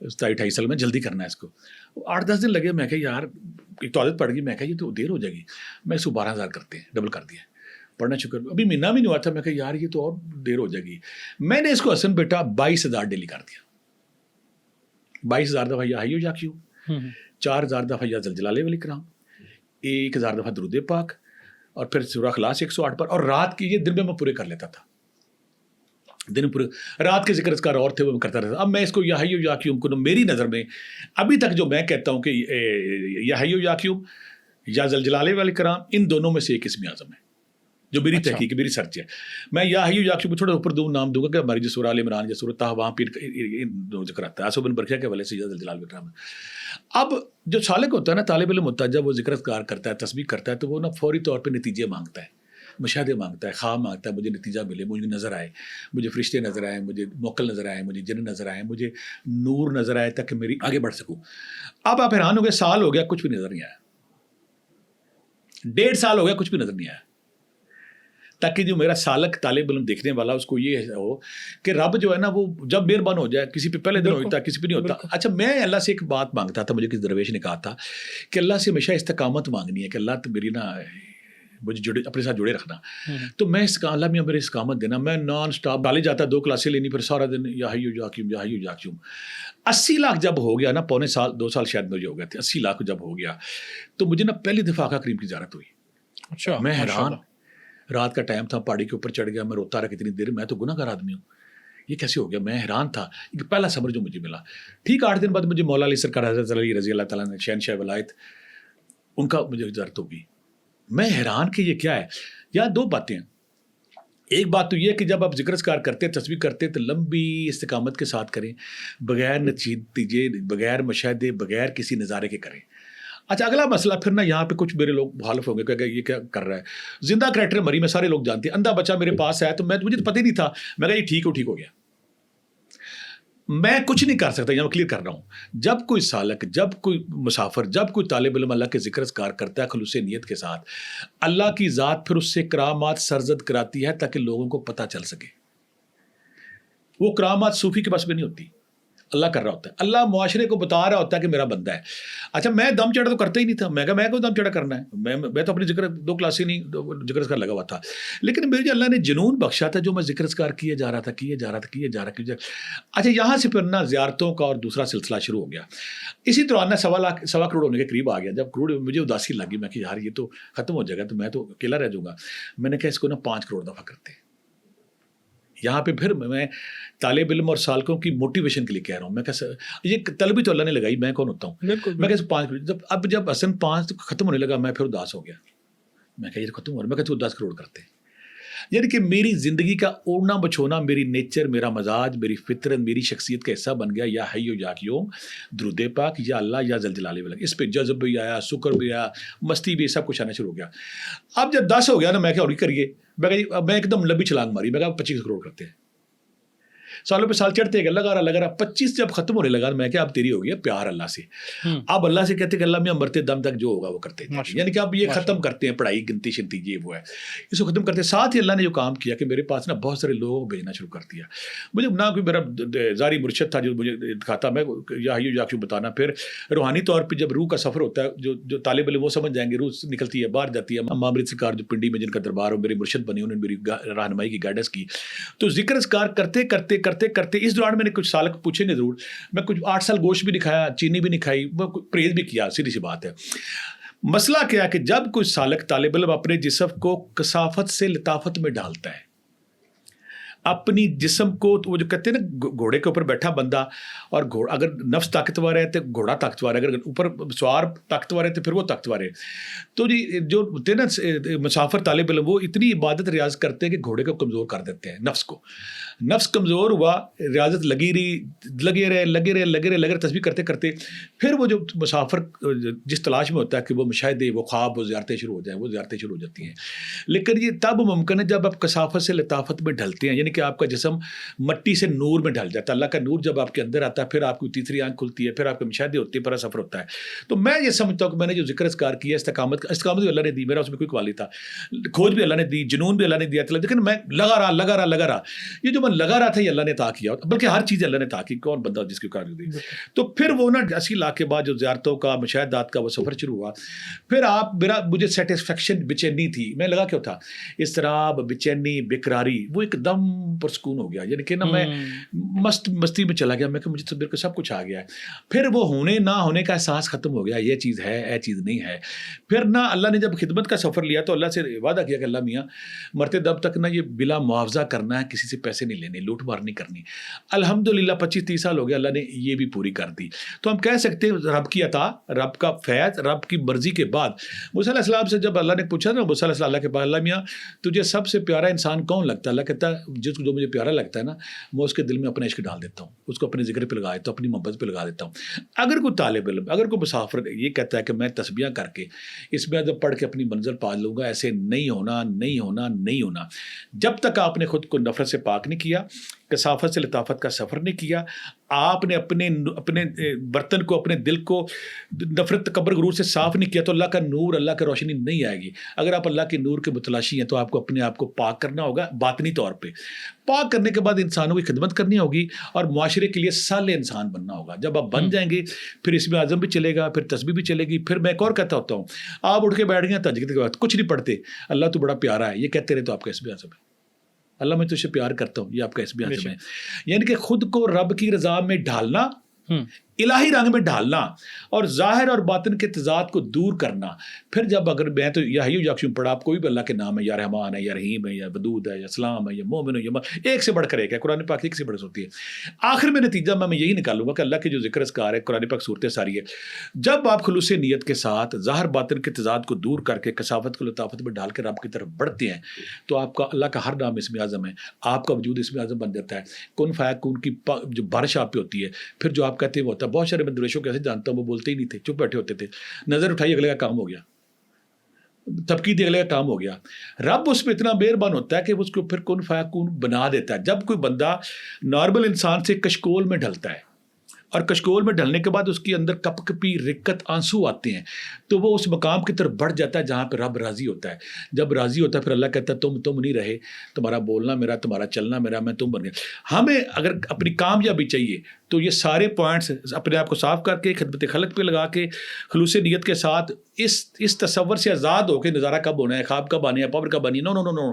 27-28 سال میں, جلدی کرنا ہے اس کو. 8-10 دن لگے. میں کہا یار ایک تو عادت پڑ گئی, میں کہا یہ تو دیر ہو جائے گی. میں اس کو 12000 کرتے ہیں, ڈبل کر دیا. پڑھنا شکر ابھی مہینہ بھی نہیں ہوا تھا. میں کہا یار یہ تو اور دیر ہو جائے گی. میں نے اس کو حسن بیٹا 22000 ڈیلی کر دیا. 22000 دفعہ یا حیو یا کیوں, 4000 دفعہ یا زلزلہ والاکرام, 1000 دفعہ درود پاک, اور پھر سورہ اخلاص 108 پر. اور رات کی یہ دن میں پورے کر لیتا تھا. دن پورے رات کے ذکر اذکار اور تھے وہ میں کرتا رہتا. اب میں اس کو یا حیو یا کیوں کو میری نظر میں ابھی تک جو میں کہتا ہوں کہ یا حیو یا کیوں یا زلزلہ والاکرام ان دونوں میں سے ایک اسم اعظم ہے جو میری تحقیق میری سرچ ہے. میں یا حیو یا کیوں تھوڑا اوپر دوں نام دوں گا کہ ہماری جو سورہ ال عمران یا سورہ طہ وہاں پھر ذکر آتا ہے آصف بن برقیہ کے حوالے سے یا زلزلہ والاکرام. اب جو سالک ہوتا ہے نا, طالب علم ہوتا ہے, جب وہ ذکر اذکار کرتا ہے تسبیح کرتا ہے تو وہ نا فوری طور پہ نتیجے مانگتا ہے, مشاہدے مانگتا ہے, خواب مانگتا ہے, مجھے نتیجہ ملے, مجھے نظر آئے, مجھے فرشتے نظر آئے, مجھے موکل نظر آئے, مجھے جن نظر آئے, مجھے نور نظر آئے تاکہ میری آگے بڑھ سکوں. اب آپ حیران ہو گئے, سال ہو گیا کچھ بھی نظر نہیں آیا, 1.5 سال ہو گیا کچھ بھی نظر نہیں آیا. تاکہ جو میرا سالک طالب علم دیکھنے والا اس کو یہ ہو کہ رب جو ہے نا وہ جب مہربان ہو جائے, کسی پہ پہلے دن ہوتا ہے کسی پہ نہیں ہوتا. اچھا میں اللہ سے ایک بات مانگتا تھا, مجھے کسی درویش نے کہا تھا کہ اللہ سے ہمیشہ استقامت مانگنی ہے کہ اللہ تو میری نا مجھے جڑے اپنے ساتھ جڑے رکھنا. تو میں اللہ میں میرے استقامت دینا. میں نان اسٹاپ ڈالے جاتا 2 کلاسیں لینی, پھر سارا دن یا حیو یا کیوں یا حیو یا کیوں. 80 لاکھ جب ہو گیا نا, پونے سال 2 سال شاید مجھے ہو گئے تھے, 80 لاکھ جب ہو گیا تو مجھے نا پہلی دفعہ آقا کریم کی زیارت ہوئی. اچھا میں حیران, رات کا ٹائم تھا, پہاڑی کے اوپر چڑھ گیا, میں روتا رہا کتنی دیر, میں تو گناہ گار آدمی ہوں, یہ کیسے ہو گیا. میں حیران تھا, پہلا صبر جو مجھے ملا. ٹھیک 8 دن بعد مجھے مولا علی سرکار حضرت علی رضی اللہ تعالیٰ نے شہنشاہ ولایت ان کا مجھے زیارت ہوگی. میں حیران کہ یہ کیا ہے. یہاں 2 باتیں ہیں. ایک بات تو یہ کہ جب آپ ذکر اذکار کرتے تسبیح کرتے تو لمبی استقامت کے ساتھ کریں, بغیر نتیجے, بغیر مشاہدے, بغیر کسی نظارے کے کریں. اچھا اگلا مسئلہ پھر نا یہاں پہ کچھ میرے لوگ مخالف ہوں گے کہ یہ کیا کر رہا ہے. زندہ کریکٹر مری میں سارے لوگ جانتے ہیں, اندھا بچہ میرے پاس ہے تو مجھے تو پتہ ہی نہیں تھا. میں کہا یہ ٹھیک ہو گیا. میں کچھ نہیں کر سکتا, یہاں کلیئر کر رہا ہوں. جب کوئی سالک, جب کوئی مسافر, جب کوئی طالب علم اللہ کے ذکر اذکار کرتا ہے خلوص نیت کے ساتھ, اللہ کی ذات پھر اس سے کرامات سرزد کراتی ہے تاکہ لوگوں کو پتہ چل سکے. وہ کرامات صوفی کے پاس بھی نہیں ہوتی, اللہ کر رہا ہوتا ہے. اللہ معاشرے کو بتا رہا ہوتا ہے کہ میرا بندہ ہے. اچھا میں دم چڑھا تو کرتا ہی نہیں تھا. میں کہا میں کو دم چڑھا کرنا ہے, میں تو اپنی ذکر 2 کلاسیں نہیں ذکر اذکار لگا ہوا تھا. لیکن مجھے اللہ نے جنون بخشا تھا جو میں ذکر اذکار کیے جا رہا تھا. اچھا یہاں سے پھر نا زیارتوں کا اور دوسرا سلسلہ شروع ہو گیا. اسی دوران نا 1.25 کروڑ ہونے کے قریب آ گیا. جب کروڑ مجھے اداسی لگی, میں کہ یار یہ تو ختم ہو جائے گا تو میں تو اکیلا رہ جاؤں گا. میں نے کہا اس کو نا 5 کروڑ دفعہ کرتے ہیں. یہاں پہ پھر میں طالب علم اور سالکوں کی موٹیویشن کے لیے کہہ رہا ہوں. میں کہ یہ طلبی تو اللہ نے لگائی, میں کون ہوتا ہوں. میں کہ 5 جب حسن 5 ختم ہونے لگا میں پھر اداس ہو گیا. میں کہ یہ ختم ہو رہا, میں کہ 10 کروڑ کرتے ہیں. یعنی کہ میری زندگی کا اوڑھنا بچھونا, میری نیچر, میرا مزاج, میری فطرت, میری شخصیت کا حصہ بن گیا یا حیو یا قیوم, درود پاک, یا اللہ, یا زلزلہ والا. اس پہ جذب بھی آیا, سکر بھی آیا, مستی بھی, سب کچھ آنا شروع ہو گیا. اب جب 10 ہو گیا نا, میں کہ اور کریے. میں ایک دم لمبی چھلانگ ماری. میں کہا 25 کروڑ کرتے ہیں. سالوں پہ سال چڑھتے گئے, لگا رہا 25 جب ختم ہونے لگا میں کہ اب تیری ہو گیا پیار اللہ سے. اب اللہ سے کہتے کہ اللہ میں مرتے دم تک جو ہوگا وہ کرتے ہیں. یعنی کہ اب یہ ختم کرتے ہیں پڑھائی, گنتی شنتی, یہ وہ ہے, اس کو ختم کرتے ہیں. ساتھ ہی اللہ نے جو کام کیا کہ میرے پاس نا بہت سارے لوگوں کو بھیجنا شروع کر دیا. مجھے نہ کوئی میرا ذاری مرشد تھا جو مجھے دکھاتا, میں یا کیوں بتانا. پھر روحانی طور پہ جب روح کا سفر ہوتا ہے, جو طالب علم وہ سمجھ جائیں گے, روح نکلتی ہے باہر جاتی ہے. امامرت سرکار جو پنڈی میں جن کا دربار ہو, میرے مرشد بنے, انہوں نے میری رہنمائی کی, گائیڈنس کی. تو ذکر اذکار کرتے اس دوران میں نے کچھ سالک پوچھیں گے ضرور. میں کچھ 8 سال گوشت بھی نہیں کھایا, چینی بھی نہیں کھائی, پرہیز بھی کیا, سیدھی سی بات ہے. مسئلہ کیا ہے کہ جب کوئی سالک طالب علم اپنے جسم کو کثافت سے لطافت میں ڈالتا ہے, اپنی جسم کو, وہ جو کہتے ہیں نا گھوڑے کے اوپر بیٹھا بندہ, اور گھوڑا اگر نفس طاقتور ہے تو گھوڑا طاقتور ہے, اگر اوپر سوار طاقتور ہے تو پھر وہ طاقتور ہے. تو جی جو ہوتے ہیں نا مسافر طالب علم, وہ اتنی عبادت ریاض کرتے ہیں کہ گھوڑے کو کمزور کر دیتے ہیں, نفس کو. نفس کمزور ہوا, ریاضت لگے رہے تسبیح کرتے کرتے, پھر وہ جو مسافر جس تلاش میں ہوتا ہے کہ وہ مشاہدے, وہ خواب, وہ زیارتیں شروع ہو جائیں, وہ زیارتیں شروع ہو جاتی ہیں. لیکن یہ تب ممکن ہے جب آپ کثافت سے لطافت میں ڈھلتے ہیں. یعنی کہ آپ کا جسم مٹی سے نور میں ڈھل جاتا ہے. اللہ کا نور جب آپ کے اندر آتا ہے پھر آپ کی تیسری آنکھ کھلتی ہے, پھر آپ کے مشاہدے ہوتے ہیں, پھر سفر ہوتا ہے. تو میں یہ سمجھتا ہوں کہ میں نے جو ذکر اذکار کیا استقامت بھی اللہ نے دی, میرا اس میں کوئی قوالی تھا, کھوج بھی اللہ نے دی, جنون بھی اللہ نے دیا, لیکن میں لگا رہا. یہ جو میں لگا رہا تھا یہ اللہ نے عطا کیا, بلکہ ہر چیز اللہ نے عطا کی, کون بندہ جس کی کار دی. تو پھر وہ نا 80 لاکھ کے بعد جو زیارتوں کا مشاہدات کا وہ سفر شروع ہوا, پھر مجھے سیٹسفیکشن بےچینی تھی, میں لگا کیوں تھا اضطراب, بےچینی, بیقراری, وہ ایک دم پرسکون ہو گیا, یعنی کہ نا میں مستی میں چلا گیا, میں کہ مجھے تو بالکل سب کچھ آ گیا ہے. پھر وہ ہونے نہ ہونے کا احساس ختم ہو گیا, یہ چیز ہے یہ چیز نہیں ہے. پھر نہ اللہ نے جب خدمت کا سفر لیا تو اللہ سے وعدہ کیا کہ اللہ میاں مرتے دم تک نہ یہ بلا معاوضہ کرنا ہے, کسی سے پیسے نہیں لینے, لوٹ مار نہیں کرنی. الحمدللہ 25-30 سال ہو گیا, اللہ نے یہ بھی پوری کر دی. تو ہم کہہ سکتے ہیں رب کی عطا, رب کا فیض, رب کی مرضی کے بعد. موسیٰ علیہ السلام سے جب اللہ نے پوچھا نا, موسیٰ علیہ اللہ کے بعد, اللہ میاں تجھے سب سے پیارا انسان کون لگتا ہے؟ اللہ کہتا ہے جو مجھے پیارا لگتا ہے نا میں اس کے دل میں اپنا عشق ڈال دیتا ہوں, اس کو اپنے ذکر پہ لگا دیتا ہوں, اپنی محبت پہ لگا دیتا ہوں. اگر کوئی طالب علم, اگر کوئی مسافر یہ کہتا ہے کہ میں تسبیحاں کر کے اس میں جب پڑھ کے اپنی منزل پا لوں گا, ایسے نہیں ہونا. جب تک آپ نے خود کو نفرت سے پاک نہیں کیا, کثافت سے لطافت کا سفر نہیں کیا, آپ نے اپنے برتن کو, اپنے دل کو نفرت تکبر غرور سے صاف نہیں کیا, تو اللہ کا نور, اللہ کی روشنی نہیں آئے گی. اگر آپ اللہ کے نور کے متلاشی ہیں تو آپ کو اپنے آپ کو پاک کرنا ہوگا باطنی طور پہ. پاک کرنے کے بعد انسانوں کی خدمت کرنی ہوگی اور معاشرے کے لیے صالح انسان بننا ہوگا. جب آپ بن جائیں گے پھر اسم اعظم بھی چلے گا, پھر تسبیح بھی چلے گی. پھر میں ایک اور کہتا ہوتا ہوں, آپ اٹھ کے بیٹھ گئے تہجد کے بعد کچھ نہیں پڑھتے, اللہ تو بڑا پیارا ہے یہ کہتے رہے تو آپ کا اسم اعظم ہے. اللہ میں تجھے پیار کرتا ہوں, یہ آپ کا اسم اعظم ہے. یعنی کہ خود کو رب کی رضا میں ڈھالنا, الہی رنگ میں ڈھالنا, اور ظاہر اور باطن کے تضاد کو دور کرنا. پھر جب اگر میں تو یا حی یا قیوم پڑھا, آپ کوئی بھی اللہ کے نام ہے, یا رحمان ہے, یا رحیم ہے, یا ودود ہے, یا سلام ہے, یا مومن ہے, یا ایک سے بڑھ کر ایک ہے. قرآن پاک ایک سے بڑھ ہوتی ہے. آخر میں نتیجہ میں یہی نکالوں گا کہ اللہ کے جو ذکر اذکار ہے, قرآن پاک صورتیں ساری ہے, جب آپ خلوص نیت کے ساتھ ظاہر باطن کے تضاد کو دور کر کے کثافت کو لطافت میں ڈال کے رب کی طرف بڑھتے ہیں, تو آپ کا اللہ کا ہر نام اسم اعظم ہے, آپ کا وجود اسم اعظم بن جاتا ہے. کن فیکون کی جو بارش آپ پہ ہوتی ہے, پھر جو آپ کہتے ہیں وہ ہوتا ہے. بہت سارے درویشوں کیسے جانتا ہوں وہ بولتے ہی نہیں تھے, چپ بیٹھے ہوتے تھے, نظر اٹھائی اگلے کا کام ہو گیا, تبکید اگلے کا کام ہو گیا. رب اس پہ اتنا مہربان ہوتا ہے کہ اس کو پھر کن فیکون بنا دیتا ہے. جب کوئی بندہ نارمل انسان سے کشکول میں ڈھلتا ہے, اور کشکول میں ڈھلنے کے بعد اس کے اندر کپ کپی رکت آنسو آتے ہیں, تو وہ اس مقام کی طرف بڑھ جاتا ہے جہاں پہ رب راضی ہوتا ہے. جب راضی ہوتا ہے پھر اللہ کہتا ہے تم نہیں رہے, تمہارا بولنا میرا, تمہارا چلنا میرا, میں تم بن گیا. ہمیں اگر اپنی کامیابی چاہیے تو یہ سارے پوائنٹس اپنے آپ کو صاف کر کے خدمت خلق پہ لگا کے خلوص نیت کے ساتھ اس تصور سے آزاد ہو کے نظارہ کب ہونا ہے, خواب کب آنے ہے, پاور کب آنی ہے, نو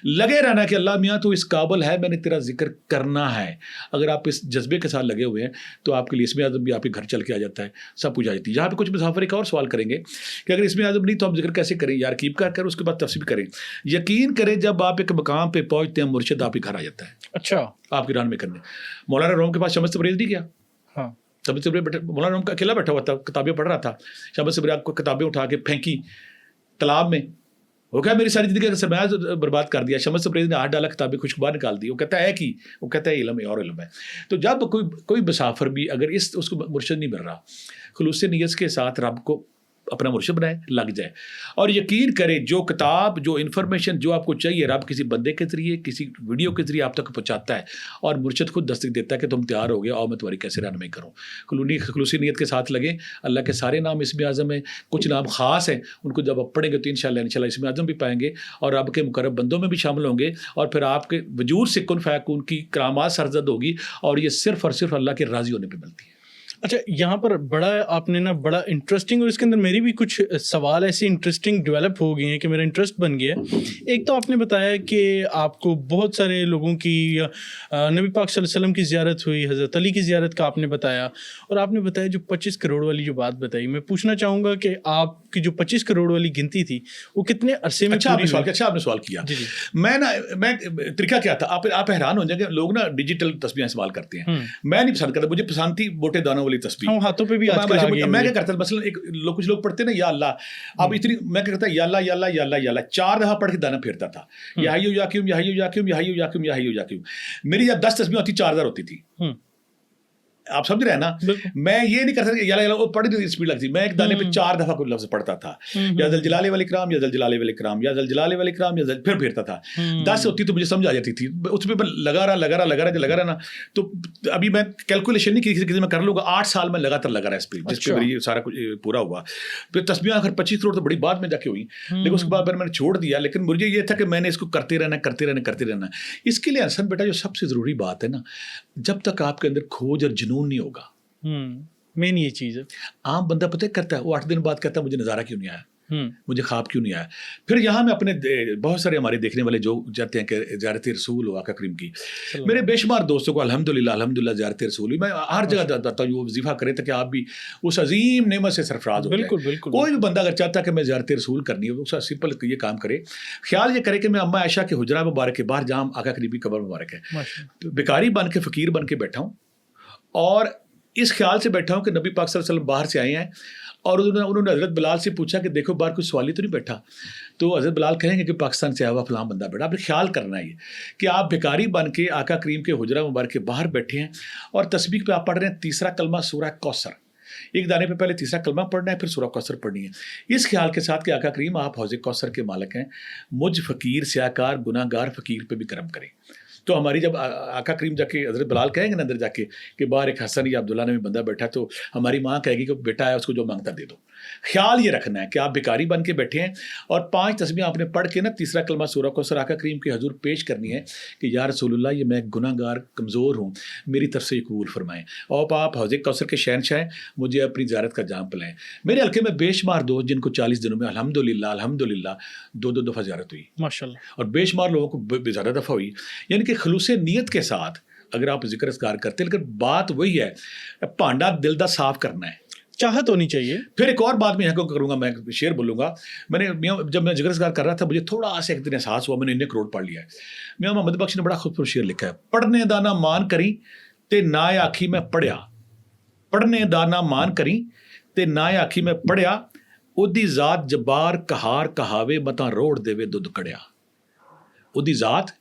لگے رہنا کہ اللہ میاں تو اس قابل ہے, میں نے تیرا ذکر کرنا ہے. اگر آپ اس جذبے کے ساتھ لگے ہوئے ہیں تو آپ کے لیے اسم اعظم بھی آپ کے گھر چل کے آ جاتا ہے, سب کچھ آ جاتی ہے. یہاں پہ کچھ مسافر ایک اور سوال کریں گے کہ اگر اسم اعظم نہیں تو ہم ذکر کیسے کریں یار, کیپ کر اس کے بعد تفسیر کریں. یقین کریں جب آپ ایک مقام پہ پہنچتے ہیں مرشد آپ کے گھر آ جاتا ہے. اچھا, آپ کی ران میں کرنے. مولانا روم کے پاس شمس تبریز نہیں گیا, ہاں شمس تبریز مولانا روم کا اکیلا بیٹھا ہوا تھا, کتابیں پڑھ رہا تھا. شمس تبریز کو کتابیں اٹھا کے پھینکی تالاب میں, وہ کہا میری ساری زندگی کا سرمایہ برباد کر دیا. شمس تبریز نے ہاتھ ڈالا, کتابیں خوشک باہر نکال دی. وہ کہتا ہے کہ وہ کہتا ہے علم ہے اور علم ہے. تو جب کوئی مسافر بھی اگر اس کو مرشد نہیں مل رہا, خلوص نیت کے ساتھ رب کو اپنا مرشد بنائے, لگ جائے, اور یقین کرے جو کتاب, جو انفارمیشن جو آپ کو چاہیے رب کسی بندے کے ذریعے, کسی ویڈیو کے ذریعے آپ تک پہنچاتا ہے, اور مرشد خود دستک دیتا ہے کہ تم تیار ہو گیا, اور میں تمہاری کیسے رہنمائی کروں. خلوصی نیت کے ساتھ لگیں. اللہ کے سارے نام اسم اعظم ہیں, کچھ نام خاص ہیں, ان کو جب آپ پڑھیں گے تو انشاءاللہ اسم اعظم بھی پائیں گے, اور رب کے مقرب بندوں میں بھی شامل ہوں گے, اور پھر آپ کے وجود سے کن فیکون کی کرامات سرزد ہوگی, اور یہ صرف اور صرف اللہ کے راضی ہونے پہ ملتی ہے. اچھا, یہاں پر آپ نے نا بڑا انٹرسٹنگ, اور اس کے اندر میری بھی کچھ سوال ایسے انٹرسٹنگ ڈیولپ ہو گئے ہیں کہ میرا انٹرسٹ بن گیا ہے. ایک تو آپ نے بتایا کہ آپ کو بہت سارے لوگوں کی نبی پاک صلی اللہ علیہ وسلم کی زیارت ہوئی, حضرت علی کی زیارت کا آپ نے بتایا, اور آپ نے بتایا جو 25 کروڑ والی جو بات بتائی, میں پوچھنا چاہوں گا کہ آپ کی جو 25 کروڑ والی گنتی تھی وہ کتنے عرصے میں اچھا آپ نے سوال کیا. میں طریقہ کیا تھا, آپ حیران ہو جائیں گے, لوگ نا ڈیجیٹل تصویریں استعمال کرتے ہیں, میں نہیں پسند کرتا, مجھے پسند تھی موٹے دانوں والی تصویر. ہاتھوں پہ بھی میں کیا کرتا مثلا کچھ لوگ پڑھتے نا یا اللہ, اب اتنی میں کیا کرتا یا اللہ یا اللہ یا اللہ یا اللہ 4 دفعہ پڑھ کے دانا پھیرتا تھا, یا حی یا قیوم یا حی یا قیوم یا حی یا قیوم یا حی یا قیوم. میری جب 10 تسبیحیں ہوتی 4000 ہوتی تھی. آپ سمجھ رہے ہیں نا. میں یہ نہیں کر سکتا یا پڑھنے اسپیڈ لگتی, میں ایک دانے پہ 4 دفعہ کوئی لفظ پڑھتا تھا, یا ذل جلال والاکرام, یا ذل جلال والاکرام, یا ذل جلال والاکرام, یا پھر پھرتا تھا. 10 ہوتی تو مجھے سمجھ آ جاتی تھی, اس پہ لگا رہا نا. تو ابھی میں کیلکولیشن نہیں کی, میں کر لوں گا 8 سال میں لگاتار لگا رہا اس پہ, جس پہ میری سارا کچھ پورا ہوا. پھر تسبیحیں آخر 25 کروڑ تو بڑی بعد میں جا کے ہوئی, لیکن اس کے بعد میں نے چھوڑ دیا. لیکن مجھے یہ تھا کہ میں نے اس کو کرتے رہنا. اس کے لیے حسن بیٹا جو سب سے ضروری بات ہے نا, جب تک آپ کے اندر کھوج اور جنون نہیں ہوگا, مین یہ چیز ہے. عام بندہ پتہ کرتا ہے, وہ 8 دن بعد کہتا ہے مجھے نظارہ کیوں نہیں آیا, مجھے خواب کیوں نہیں آیا. پھر یہاں میں اپنے بہت سارے ہمارے دیکھنے والے جو چاہتے ہیں کہ زیارت رسول ہو آقا کریم کی, میرے بے شمار دوستوں کو الحمدللہ زیارت رسول, میں ہر جگہ جاتا ہوں وہ وظیفہ کرے تاکہ آپ بھی اس عظیم نعمت سے سرفراز ہو جائیں. کوئی بھی بندہ اگر چاہتا ہے کہ میں زیارت رسول کرنی ہے, اس کا سمپل یہ کام کرے, خیال یہ کرے کہ میں اماں عائشہ کے حجرہ مبارک کے باہر جہاں آقا کریم کی قبر مبارک ہے, بیکاری بن کے فقیر بن کے بیٹھا ہوں, اور اس خیال سے بیٹھا ہوں کہ نبی پاک صلی اللہ علیہ وسلم باہر سے آئے ہیں, اور انہوں نے حضرت بلال سے پوچھا کہ دیکھو باہر کوئی سوالی تو نہیں بیٹھا. تو حضرت بلال کہیں گے کہ پاکستان سے آیا ہوا فلاں بندہ بیٹھا. آپ نے خیال کرنا ہے یہ کہ آپ بھکاری بن کے آقا کریم کے حجرہ مبارک کے باہر بیٹھے ہیں, اور تسبیح پہ آپ پڑھ رہے ہیں تیسرا کلمہ سورہ کوثر. ایک دانے پہ پہلے تیسرا کلمہ پڑھنا ہے, پھر سورہ کوثر پڑھنی ہے, اس خیال کے ساتھ کہ آقا کریم آپ حوض کوثر کے مالک ہیں, مجھ فقیر سیاکار گناہ گار فقیر پہ بھی کرم کریں. تو ہماری جب آقا کریم جا کے حضرت بلال کہیں گے نا اندر جا کے کہ باہر ایک حسن یا عبداللہ نے بندہ بیٹھا, تو ہماری ماں کہے گی کہ بیٹا ہے اس کو جو مانگتا دے دو. خیال یہ رکھنا ہے کہ آپ بیکاری بن کے بیٹھے ہیں, اور 5 تسبیحیں آپ نے پڑھ کے نا تیسرا کلمہ سورہ کوثر آقا کریم کے حضور پیش کرنی ہے کہ یا رسول اللہ یہ میں گناہ گار کمزور ہوں, میری طرف سے یہ قبول فرمائیں, اور آپ حوض کوثر کے شہنشاہ ہیں, مجھے اپنی زیارت کا جام پلائیں. میرے حلقے میں بے شمار دوست جن کو 40 دنوں میں الحمدللہ 2 دفعہ زیارت ہوئی ماشاءاللہ, اور بے شمار لوگوں کو زیادہ دفعہ ہوئی. یعنی کہ خلوص نیت کے ساتھ اگر آپ ذکر اذکار کرتے ہیں, لیکن بات وہی ہے, پانڈا دل دا صاف کرنا ہے, چاہت ہونی چاہیے. پھر ایک اور بات میں یہاں کو کروں گا, میں شعر بولوں گا. میں نے جب میں ذکر اذکار کر رہا تھا, مجھے تھوڑا سا ایک دن احساس ہوا, میں نے 9 کروڑ پڑھ لیا ہے. میاں محمد بخش نے بڑا خوبصورت شعر لکھا ہے, پڑھنے دانا مان کری تے نہ آکھی میں پڑھیا, پڑھنے دانا مان کری تے نہ آکھی میں پڑھیا, اودی ذات جبار کہار کہاوے متا روڑ دیوے دودھ کڑیا. اودی ذات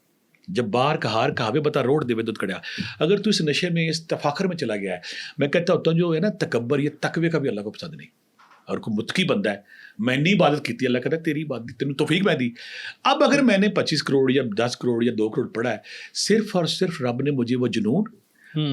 جبار کہار کہاوے بتا روڑ دے دودھ کڑیا. اگر تو اس نشے میں اس تفاخر میں چلا گیا ہے, میں کہتا ہوتا ہوں جو ہے نا تکبر, یہ تقوی کا بھی اللہ کو پسند نہیں, اور کوئی متقی بندہ ہے, میں نے عبادت کی تھی, اللہ کہتا ہے تیری عبادت تینوں توفیق میں دی. اب اگر میں نے 25 کروڑ یا 10 کروڑ یا 2 کروڑ پڑھا ہے, صرف اور صرف رب نے مجھے وہ جنون,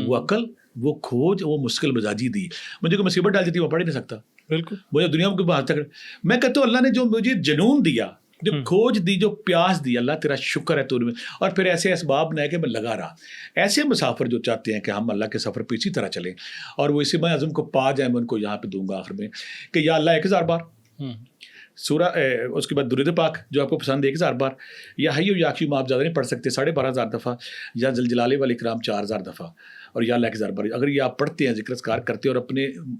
وہ عقل, وہ کھوج, وہ مشکل مزاجی دی. مجھے کوئی مصیبت ڈال دیتی, وہ پڑھ ہی نہیں سکتا. بالکل, مجھے دنیا میں کوئی بات تک, میں کہتا ہوں اللہ نے جو مجھے جنون دیا, جو کھوج دی, جو پیاس دی, اللہ تیرا شکر ہے تو. اور پھر ایسے اسباب نہ ہے کہ میں لگا رہا. ایسے مسافر جو چاہتے ہیں کہ ہم اللہ کے سفر پہ اسی طرح چلیں, اور وہ اسی میں اعظم کو پا جائیں, میں ان کو یہاں پہ دوں گا آخر میں کہ یا اللہ 1000 بار سورہ, اس کے بعد درود پاک جو آپ کو پسند ہے 1000 بار, یا حی و یا قیوم آپ زیادہ نہیں پڑھ سکتے 12,500 دفعہ, یا ذل جلال والاکرام 4000 دفعہ, اور یا اللہ 1000 بار. اگر یہ آپ پڑھتے ہیں, ذکر اذکار کرتے ہیں, اور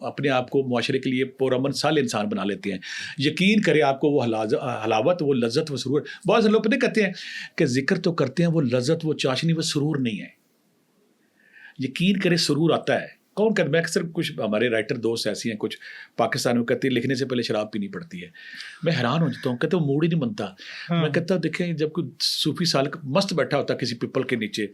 اپنے آپ کو معاشرے کے لیے پرامن صالح انسان بنا لیتے ہیں, یقین کرے آپ کو وہ حلاوت, وہ لذت, وہ سرور. بہت سے لوگ پتہ کہتے ہیں کہ ذکر تو کرتے ہیں, وہ لذت, وہ چاشنی, وہ سرور نہیں ہے. یقین کرے سرور آتا ہے. کون کہتا, میں اکثر کچھ ہمارے رائٹر دوست ایسی ہیں کچھ پاکستان میں کہتے ہیں لکھنے سے پہلے شراب پینی پڑتی ہے. میں حیران ہو جاتا ہوں, کہتے وہ موڈ ہی نہیں بنتا. میں کہتا ہوں دیکھیں, جب کوئی صوفی سالک مست بیٹھا ہوتا کسی پیپل کے نیچے,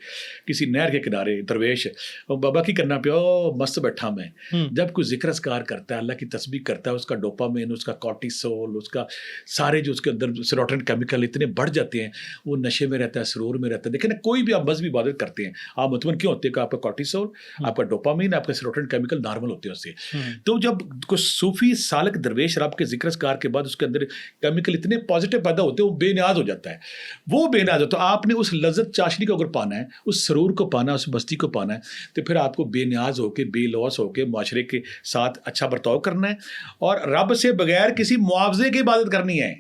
کسی نہر کے کنارے, درویش, اور بابا کی کرنا پہ مست بیٹھا میں, جب کوئی ذکر اذکار کرتا ہے, اللہ کی تسبیح کرتا ہے, اس کا ڈوپامین, اس کا کورٹیسول, اس کا سارے جو اس کے اندر سیروٹونن کیمیکل اتنے بڑھ جاتے ہیں, وہ نشے میں رہتا ہے, سرور میں رہتا ہے. دیکھیں نا, کوئی بھی آپ مذہبی عبادت کرتے ہیں, آپ مطمئن کیوں ہوتے ہیں کہ آپ کا کورٹیسول, آپ کا ڈوپامین, آپ کا سیروٹونن کیمیکل نارمل ہوتے ہیں اس سے. تو جب کوئی صوفی سالک درویش رب کے ذکر اذکار کے بعد اس کے اندر کیمیکل اتنے پازیٹیو پیدا ہوتے ہیں, وہ بے نیاز ہو جاتا ہے. وہ بے نیاز ہوتا ہے. آپ نے اس لذت چاشنی کو اگر پانا ہے, اس سرور کو پانا ہے, اس مستی کو پانا ہے, تو پھر آپ کو بے نیاز ہو کے, بے لوس ہو کے معاشرے کے ساتھ اچھا برتاؤ کرنا ہے, اور رب سے بغیر کسی معاوضے کی عبادت کرنی ہے.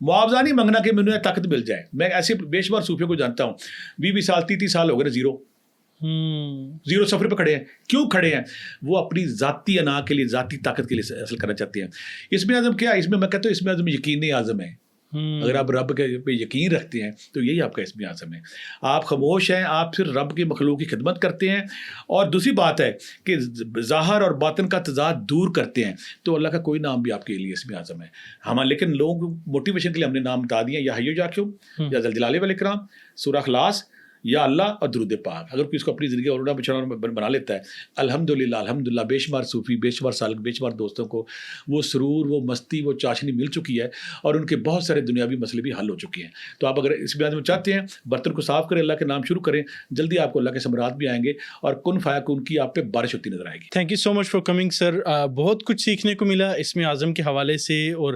معاوضہ نہیں مانگنا کہ مجھے طاقت مل جائے. میں ایسے بے شمار صوفیوں کو جانتا ہوں, 20 سال 30 سال ہو گئے زیرو سفر پہ کھڑے ہیں. کیوں کھڑے ہیں؟ وہ اپنی ذاتی انا کے لیے, ذاتی طاقت کے لیے حاصل کرنا چاہتے ہیں. اس میں اعظم کیا ہے؟ اس میں کہتا ہوں اس میں اعظم یقینی اعظم ہے. اگر آپ رب کے پہ یقین رکھتے ہیں تو یہی آپ کا اسم اعظم ہے. آپ خاموش ہیں, آپ صرف رب کی مخلوق کی خدمت کرتے ہیں. اور دوسری بات ہے کہ ظاہر اور باطن کا تضاد دور کرتے ہیں, تو اللہ کا کوئی نام بھی آپ کے لیے اسم اعظم ہے. ہم لیکن لوگ موٹیویشن کے لیے ہم نے نام بتا دیے, یا حی و یا قیوم, یا ذل جلال والاکرام, سورہ اخلاص, یا اللہ اور درود پاک. اگر کوئی اس کو اپنی زندگی اور بنا لیتا ہے, الحمدللہ بے شمار صوفی, بے شمار سالک, بے شمار دوستوں کو وہ سرور, وہ مستی, وہ چاشنی مل چکی ہے اور ان کے بہت سارے دنیاوی مسئلے بھی حل ہو چکے ہیں. تو آپ اگر اس میں چاہتے ہیں برتن کو صاف کریں, اللہ کے نام شروع کریں, جلدی آپ کو اللہ کے ثمرات بھی آئیں گے اور کن فیکون کی آپ پہ بارش ہوتی نظر آئے گی. Thank you so much for coming sir. بہت کچھ سیکھنے کو ملا اسم اعظم کے حوالے سے اور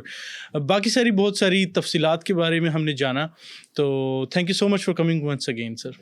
باقی ساری بہت ساری تفصیلات کے بارے میں ہم نے جانا. تو thank you so much for coming once again sir.